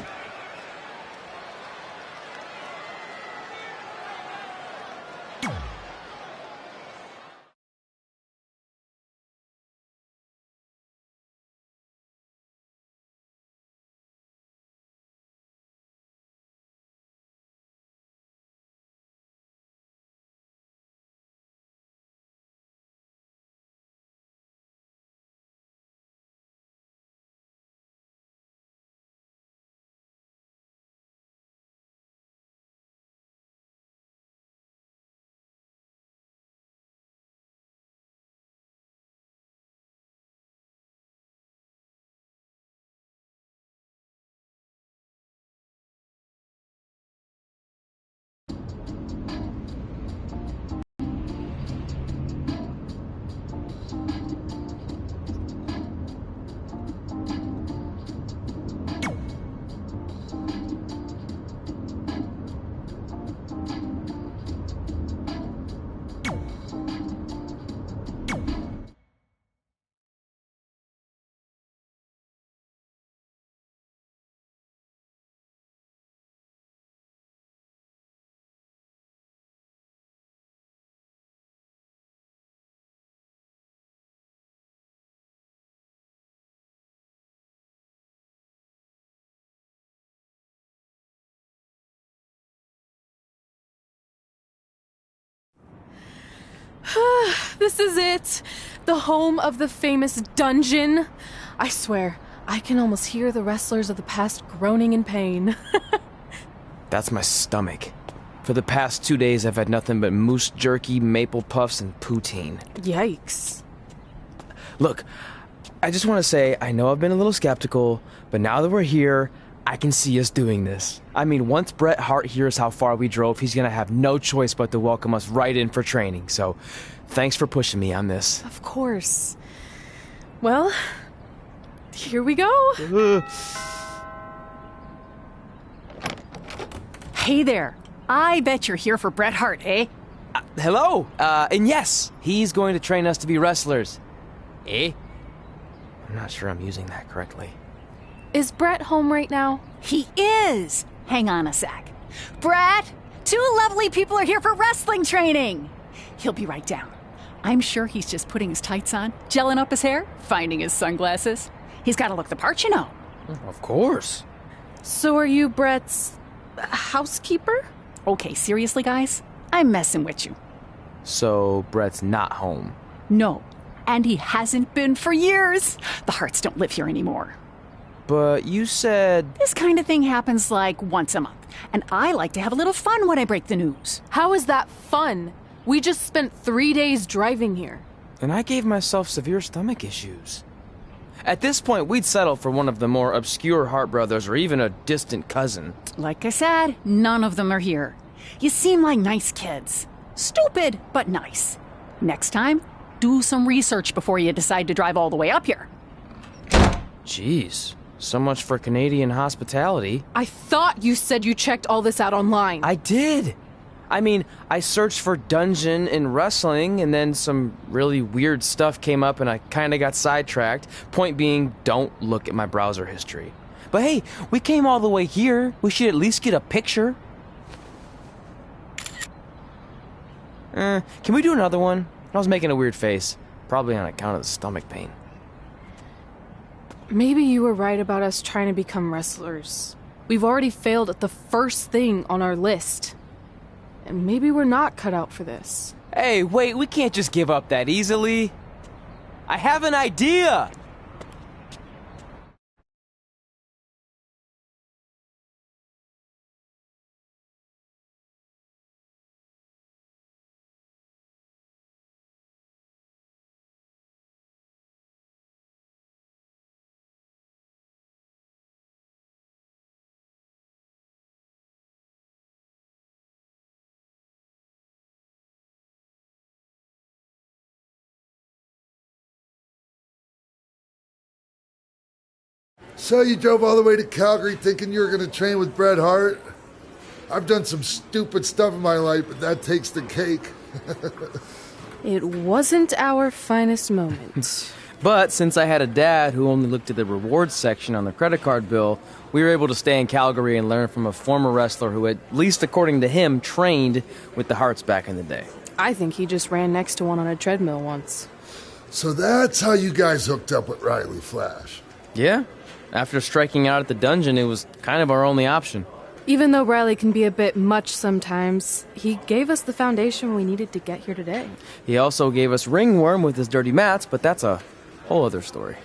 This is it. The home of the famous dungeon. I swear, I can almost hear the wrestlers of the past groaning in pain. That's my stomach. For the past 2 days, I've had nothing but moose jerky, maple puffs, and poutine. Yikes. Look, I just want to say, I know I've been a little skeptical, but now that we're here, I can see us doing this. I mean, once Bret Hart hears how far we drove, he's going to have no choice but to welcome us right in for training. So, thanks for pushing me on this. Of course. Well, here we go. Hey there. I bet you're here for Bret Hart, eh? Hello. And yes, he's going to train us to be wrestlers. Eh? I'm not sure I'm using that correctly. Is Brett home right now? He is. Hang on a sec. Bret, two lovely people are here for wrestling training. He'll be right down. I'm sure he's just putting his tights on, gelling up his hair, finding his sunglasses. He's got to look the part, you know. Of course. So are you Brett's housekeeper? Okay, seriously, guys? I'm messing with you. So Brett's not home. No, and he hasn't been for years. The Harts don't live here anymore. But you said... This kind of thing happens like once a month, and I like to have a little fun when I break the news. How is that fun? We just spent 3 days driving here. And I gave myself severe stomach issues. At this point, we'd settle for one of the more obscure Hart brothers or even a distant cousin. Like I said, none of them are here. You seem like nice kids. Stupid, but nice. Next time, do some research before you decide to drive all the way up here. Jeez, so much for Canadian hospitality. I thought you said you checked all this out online. I did. I mean, I searched for dungeon in wrestling, and then some really weird stuff came up, and I kind of got sidetracked. Point being, don't look at my browser history. But hey, we came all the way here. We should at least get a picture. Can we do another one? I was making a weird face, probably on account of the stomach pain. Maybe you were right about us trying to become wrestlers. We've already failed at the first thing on our list. And maybe we're not cut out for this. Hey, wait, we can't just give up that easily. I have an idea! So you drove all the way to Calgary thinking you were going to train with Bret Hart? I've done some stupid stuff in my life, but that takes the cake. It wasn't our finest moment. But since I had a dad who only looked at the rewards section on the credit card bill, we were able to stay in Calgary and learn from a former wrestler who, at least according to him, trained with the Harts back in the day. I think he just ran next to one on a treadmill once. So that's how you guys hooked up with Riley Flash. Yeah. After striking out at the dungeon, it was kind of our only option. Even though Riley can be a bit much sometimes, he gave us the foundation we needed to get here today. He also gave us Ringworm with his dirty mats, but that's a whole other story.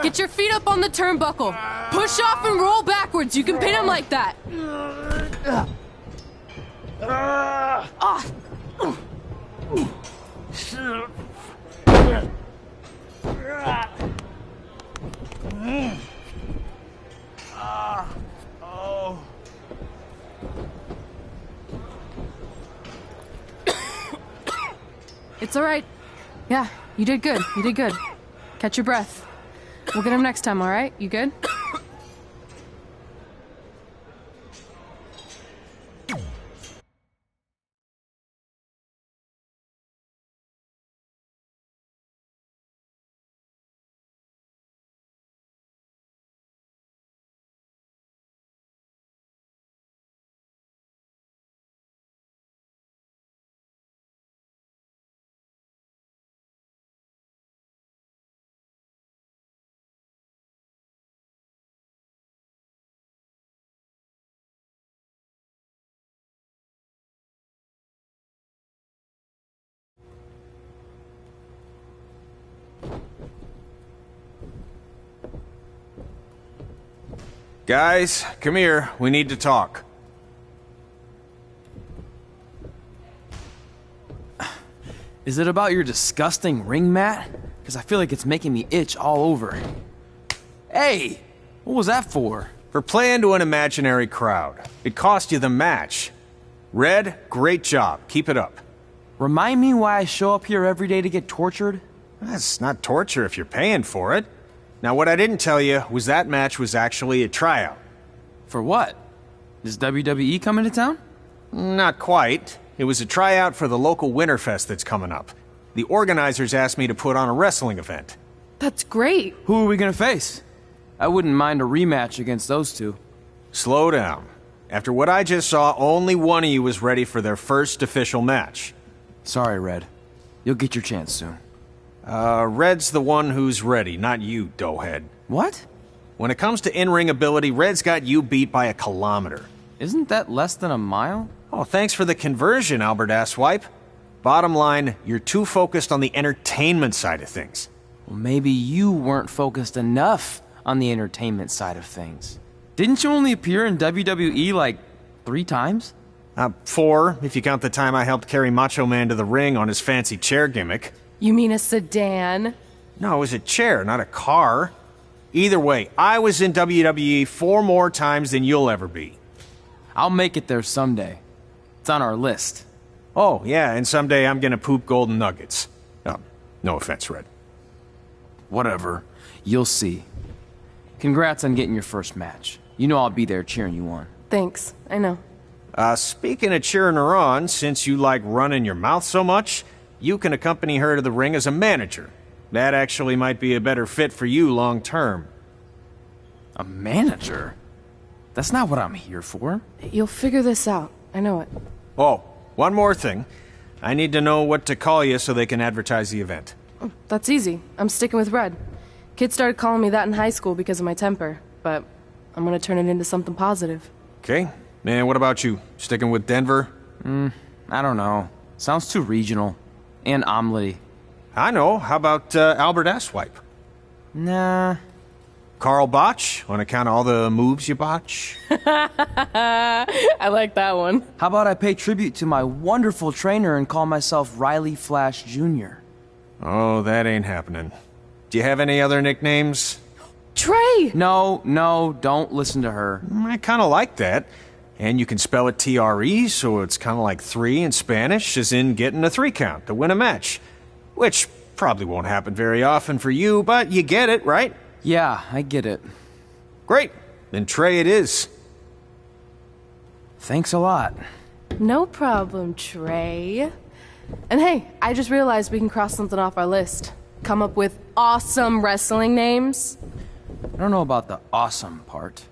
Get your feet up on the turnbuckle. Push off and roll backwards. You can pin him like that. It's all right. Yeah, you did good. You did good. Catch your breath. We'll get him next time, all right? You good? Guys, come here. We need to talk. Is it about your disgusting ring mat? Because I feel like it's making me itch all over. Hey! What was that for? For playing to an imaginary crowd. It cost you the match. Red, great job. Keep it up. Remind me why I show up here every day to get tortured? That's not torture if you're paying for it. Now, what I didn't tell you was that match was actually a tryout. For what? Is WWE coming to town? Not quite. It was a tryout for the local Winterfest that's coming up. The organizers asked me to put on a wrestling event. That's great. Who are we gonna face? I wouldn't mind a rematch against those two. Slow down. After what I just saw, only one of you was ready for their first official match. Sorry, Red. You'll get your chance soon. Red's the one who's ready, not you, doughhead. What? When it comes to in-ring ability, Red's got you beat by a kilometer. Isn't that less than a mile? Oh, thanks for the conversion, Albert Asswipe. Bottom line, you're too focused on the entertainment side of things. Well, maybe you weren't focused enough on the entertainment side of things. Didn't you only appear in WWE like 3 times? 4, if you count the time I helped carry Macho Man to the ring on his fancy chair gimmick. You mean a sedan? No, it was a chair, not a car. Either way, I was in WWE 4 more times than you'll ever be. I'll make it there someday. It's on our list. Oh, yeah, and someday I'm gonna poop golden nuggets. No offense, Red. Whatever. You'll see. Congrats on getting your first match. You know I'll be there cheering you on. Thanks. I know. Speaking of cheering her on, since you like running your mouth so much, you can accompany her to the ring as a manager. That actually might be a better fit for you long term. A manager? That's not what I'm here for. You'll figure this out. I know it. Oh, one more thing. I need to know what to call you so they can advertise the event. Oh, that's easy. I'm sticking with Red. Kids started calling me that in high school because of my temper, but I'm gonna turn it into something positive. Okay. And what about you? Sticking with Denver? I don't know. Sounds too regional. And omelette-y. I know. How about Albert Asswipe? Nah. Carl Botch, on account of all the moves you botch? I like that one. How about I pay tribute to my wonderful trainer and call myself Riley Flash Jr.? Oh, that ain't happening. Do you have any other nicknames? Trey! No, don't listen to her. I kind of like that. And you can spell it T-R-E, so it's kind of like 3 in Spanish, as in getting a 3 count to win a match. Which probably won't happen very often for you, but you get it, right? Yeah, I get it. Great. Then Trey it is. Thanks a lot. No problem, Trey. And hey, I just realized we can cross something off our list. Come up with awesome wrestling names. I don't know about the awesome part.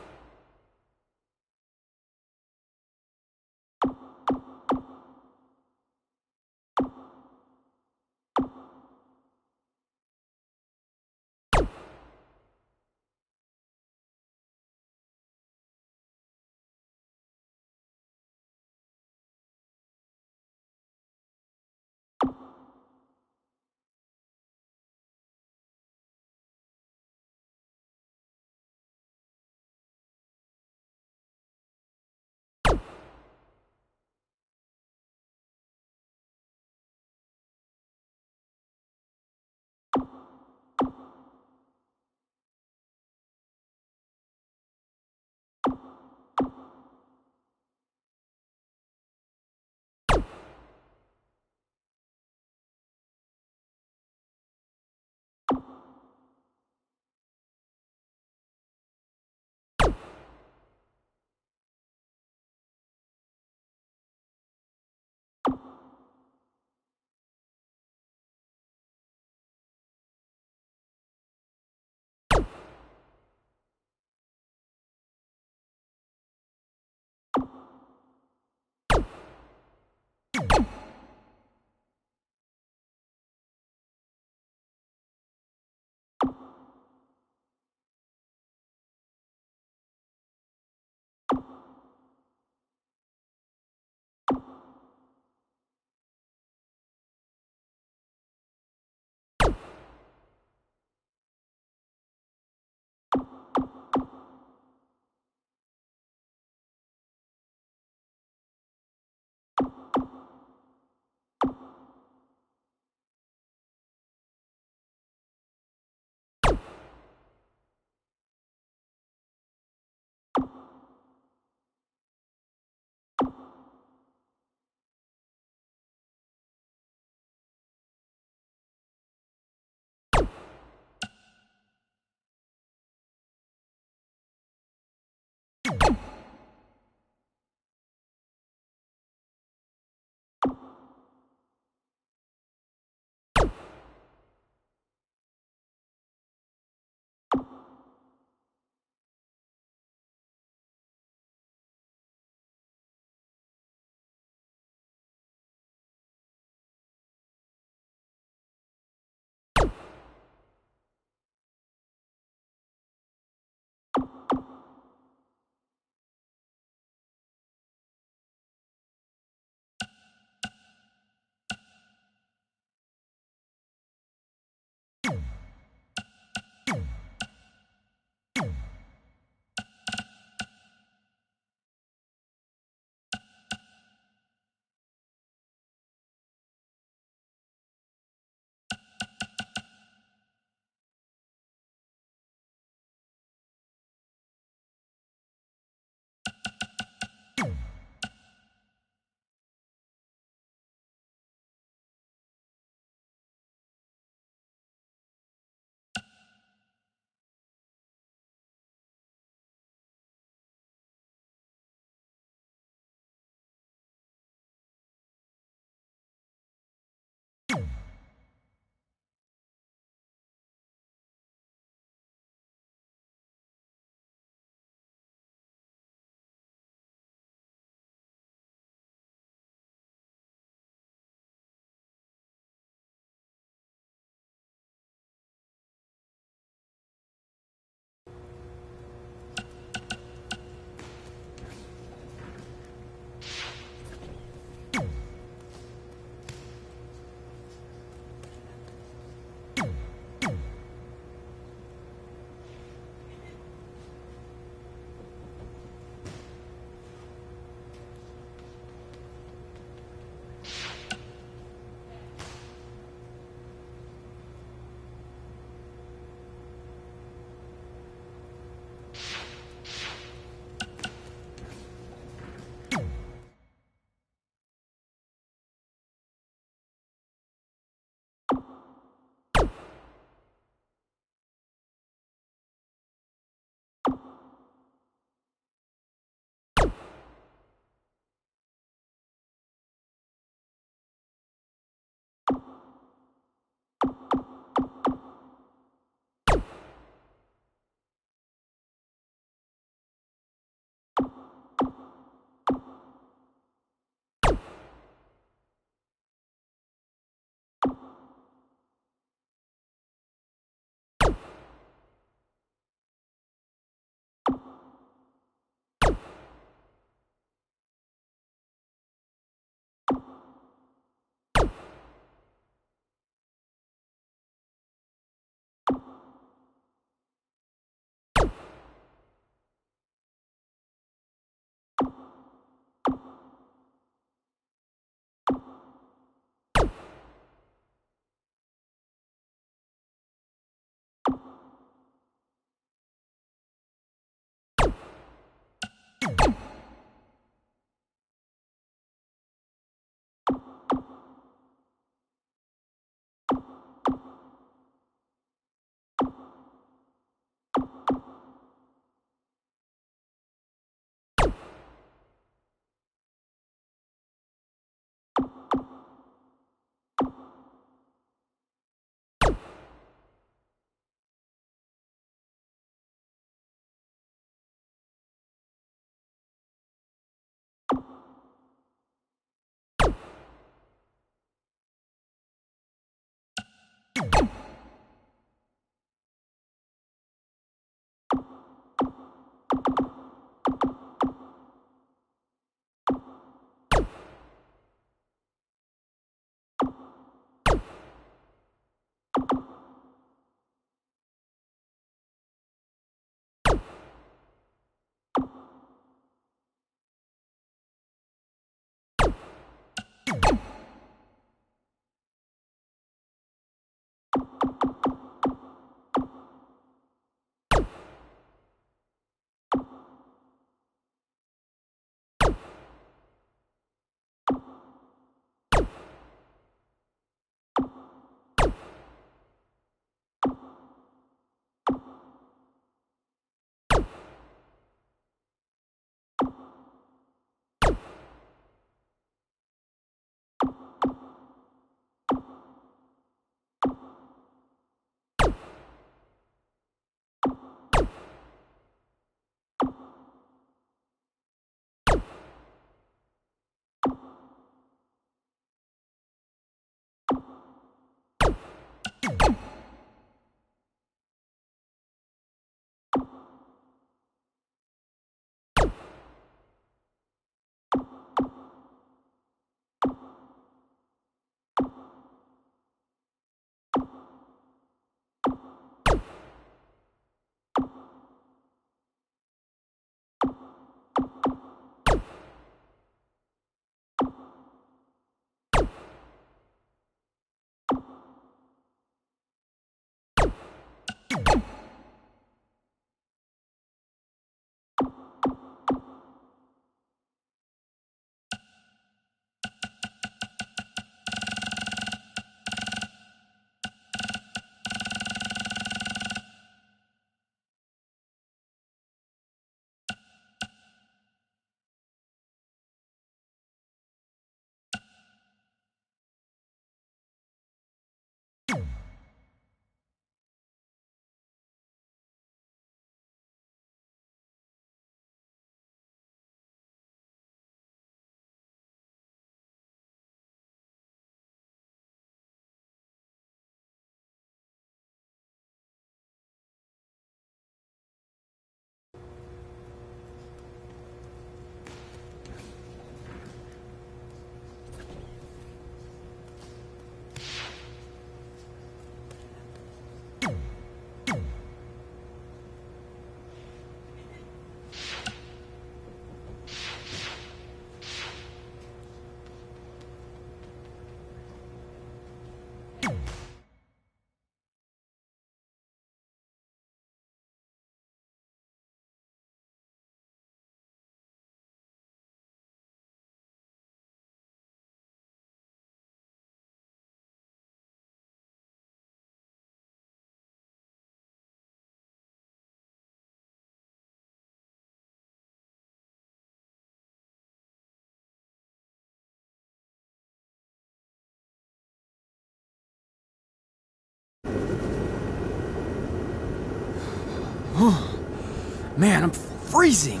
Man, I'm freezing.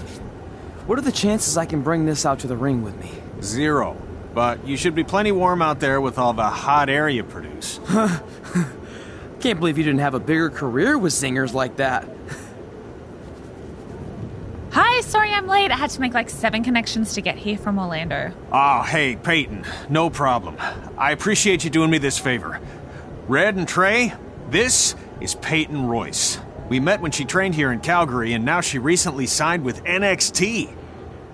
What are the chances I can bring this out to the ring with me? 0. But you should be plenty warm out there with all the hot air you produce. Can't believe you didn't have a bigger career with singers like that. Hi, sorry I'm late. I had to make like 7 connections to get here from Orlando. Oh, hey, Peyton. No problem. I appreciate you doing me this favor. Red and Trey, this is Peyton Royce. We met when she trained here in Calgary, and now she recently signed with NXT.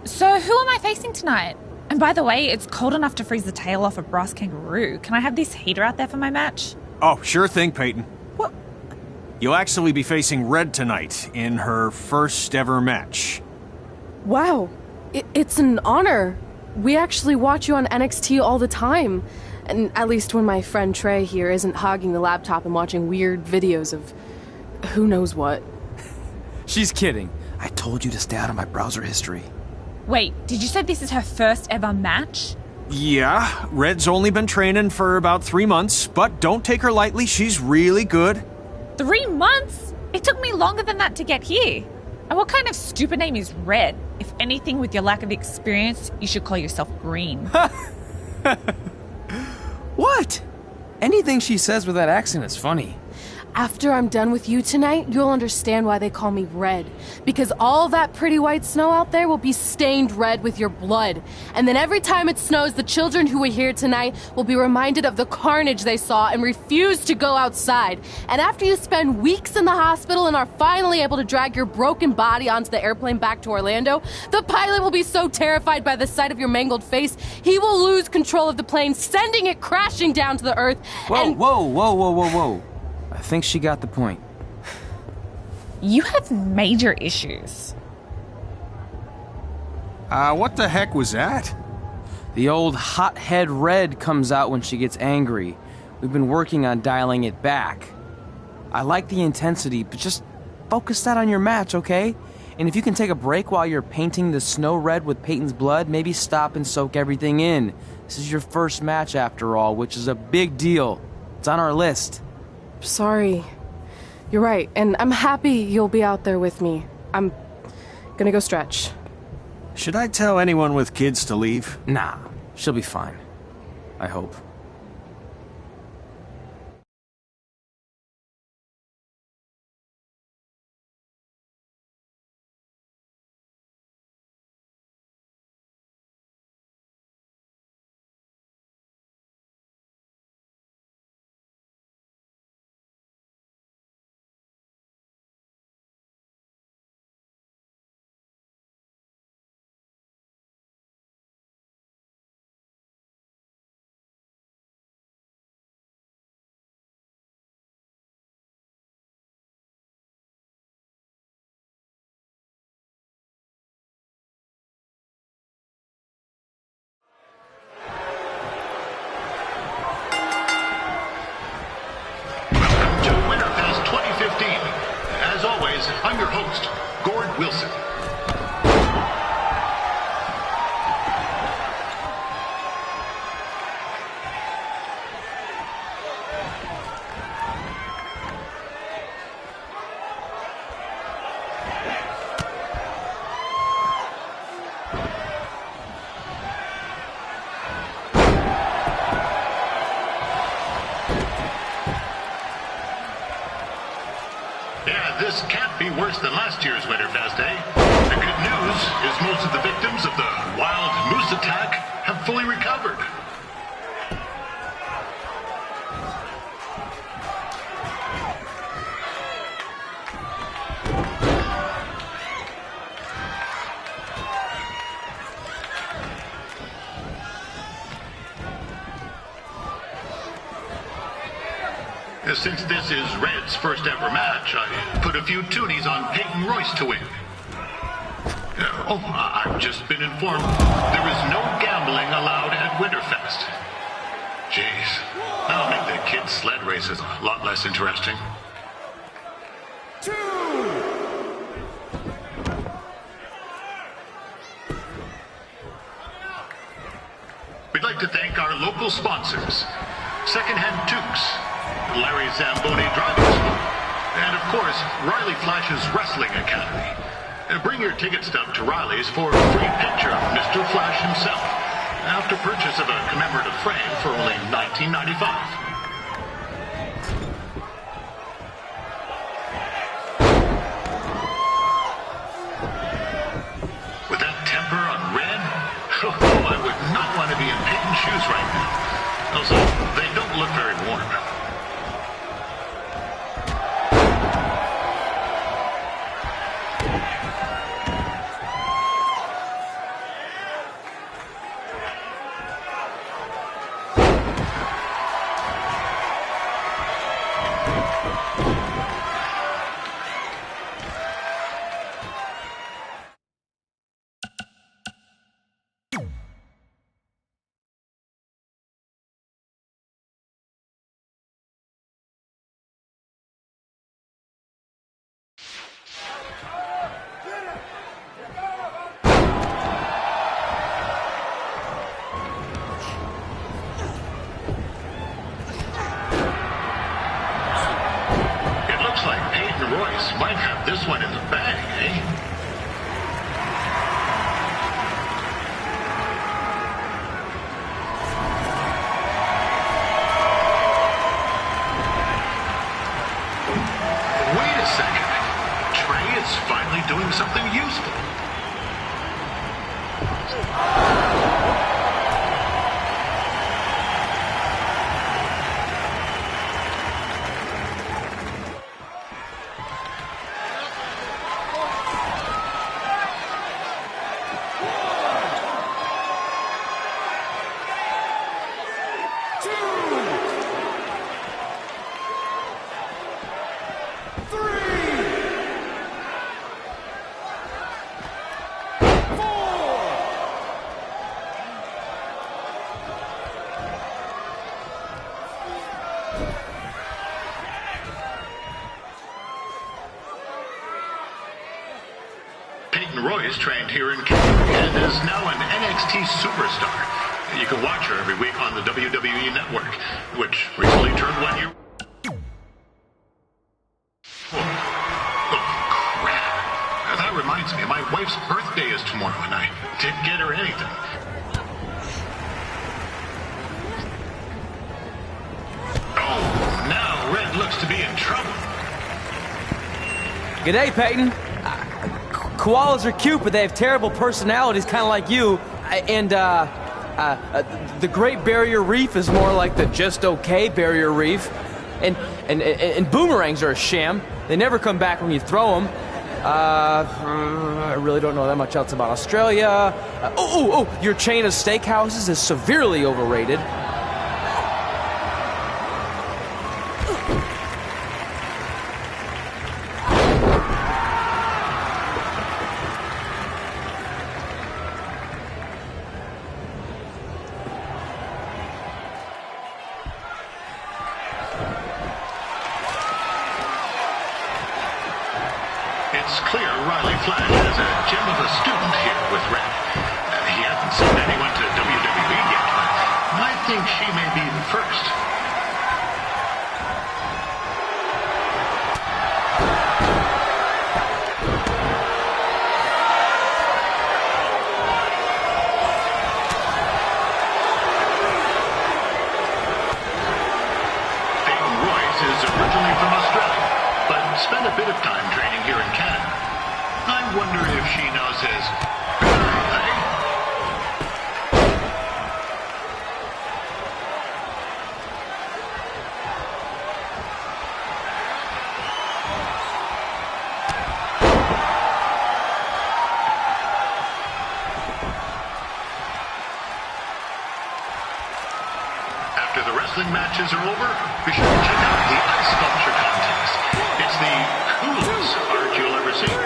So who am I facing tonight? And by the way, it's cold enough to freeze the tail off a brass kangaroo. Can I have this heater out there for my match? Oh, sure thing, Peyton. What? You'll actually be facing Red tonight in her first ever match. Wow, it's an honor. We actually watch you on NXT all the time. And at least when my friend Trey here isn't hogging the laptop and watching weird videos of who knows what. She's kidding. I told you to stay out of my browser history. Wait, did you say this is her first ever match? Yeah, Red's only been training for about 3 months, but don't take her lightly, she's really good. 3 months? It took me longer than that to get here. And what kind of stupid name is Red? If anything, with your lack of experience, you should call yourself Green. What? Anything she says with that accent is funny. After I'm done with you tonight, you'll understand why they call me Red. Because all that pretty white snow out there will be stained red with your blood. And then every time it snows, the children who were here tonight will be reminded of the carnage they saw and refuse to go outside. And after you spend weeks in the hospital and are finally able to drag your broken body onto the airplane back to Orlando, the pilot will be so terrified by the sight of your mangled face, he will lose control of the plane, sending it crashing down to the earth. Whoa. I think she got the point. You have major issues. What the heck was that? The old hothead Red comes out when she gets angry. We've been working on dialing it back. I like the intensity, but just focus that on your match, okay? And if you can take a break while you're painting the snow red with Peyton's blood, maybe stop and soak everything in. This is your first match after all, which is a big deal. It's on our list. Sorry. You're right, and I'm happy you'll be out there with me. I'm gonna go stretch. Should I tell anyone with kids to leave? Nah, she'll be fine. I hope. As always, I'm your host, Gord Wilson. This can't be worse than last year's Winterfest, eh? The good news is most of the victims of the wild moose attack have fully recovered. Since this is Red's first ever match, I put a few toonies on Peyton Royce to win. I've just been informed there is no gambling allowed at Winterfest. Jeez, that'll make the kids' sled races a lot less interesting. We'd like to thank our local sponsors, Secondhand Tukes, Larry Zamboni Driving School, And of course, Riley Flash's Wrestling Academy. Bring your ticket stub to Riley's for a free picture of Mr. Flash himself, after purchase of a commemorative frame for only $19.95. Oh, I would not want to be in Peyton's shoes right now. Also, they don't look very warm. Might have this one in the bag, eh? Wait a second. Trey is finally doing something useful. Royce trained here in Canada and is now an NXT superstar. You can watch her every week on the WWE Network, which recently turned 1 year. Oh, crap. That reminds me, my wife's birthday is tomorrow, and I didn't get her anything. Oh, now Red looks to be in trouble. G'day, Peyton. Koalas are cute, but they have terrible personalities, kind of like you. And, the Great Barrier Reef is more like the just okay Barrier Reef. And boomerangs are a sham. They never come back when you throw them. I really don't know that much else about Australia. Your chain of steakhouses is severely overrated. It's clear Riley Flash is a gem of a student here with Red. He hasn't sent anyone to WWE yet, but I think she may be the first. Peyton Royce is originally from Australia, but spent a bit of time training here in Canada. I wonder if she knows his... After the wrestling matches are over, be sure to check out the ice sculpture contest. It's the coolest art you'll ever see.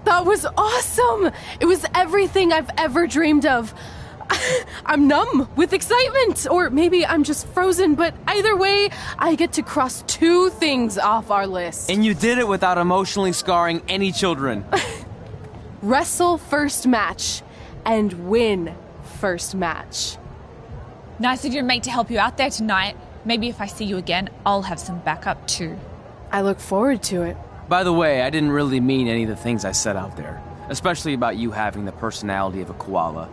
That was awesome! It was everything I've ever dreamed of. I'm numb with excitement, or maybe I'm just frozen, but either way, I get to cross 2 things off our list. And you did it without emotionally scarring any children. Wrestle first match and win first match. Nice of your mate to help you out there tonight. Maybe if I see you again, I'll have some backup too. I look forward to it. By the way, I didn't really mean any of the things I said out there, especially about you having the personality of a koala.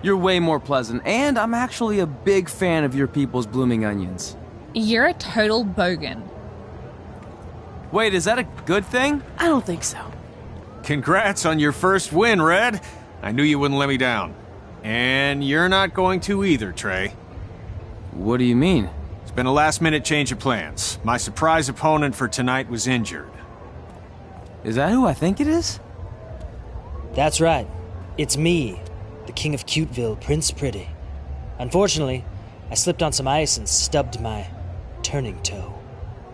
You're way more pleasant, and I'm actually a big fan of your people's blooming onions. You're a total bogan. Wait, is that a good thing? I don't think so. Congrats on your first win, Red. I knew you wouldn't let me down. And you're not going to either, Trey. What do you mean? It's been a last-minute change of plans. My surprise opponent for tonight was injured. Is that who I think it is? That's right. It's me, the King of Cuteville, Prince Pretty. Unfortunately, I slipped on some ice and stubbed my turning toe.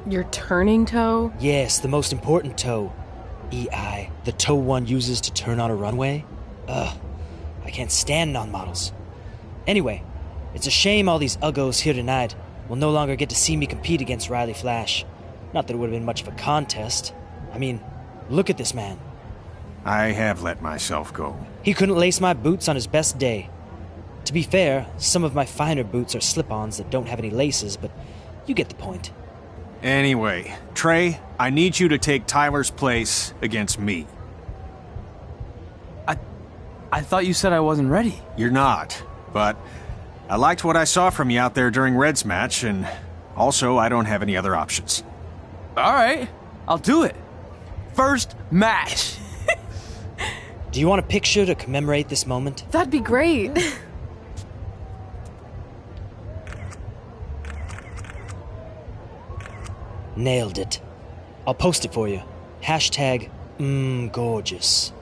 Your turning toe? Yes, the most important toe. EI, the toe one uses to turn on a runway. Ugh, I can't stand non-models. Anyway, it's a shame all these uggos here tonight will no longer get to see me compete against Riley Flash. Not that it would have been much of a contest. I mean, look at this man. I have let myself go. He couldn't lace my boots on his best day. To be fair, some of my finer boots are slip-ons that don't have any laces, but you get the point. Anyway, Trey, I need you to take Tyler's place against me. I thought you said I wasn't ready. You're not, but I liked what I saw from you out there during Red's match, and also I don't have any other options. All right, I'll do it. First match. Do you want a picture to commemorate this moment? That'd be great. Nailed it. I'll post it for you. Hashtag gorgeous.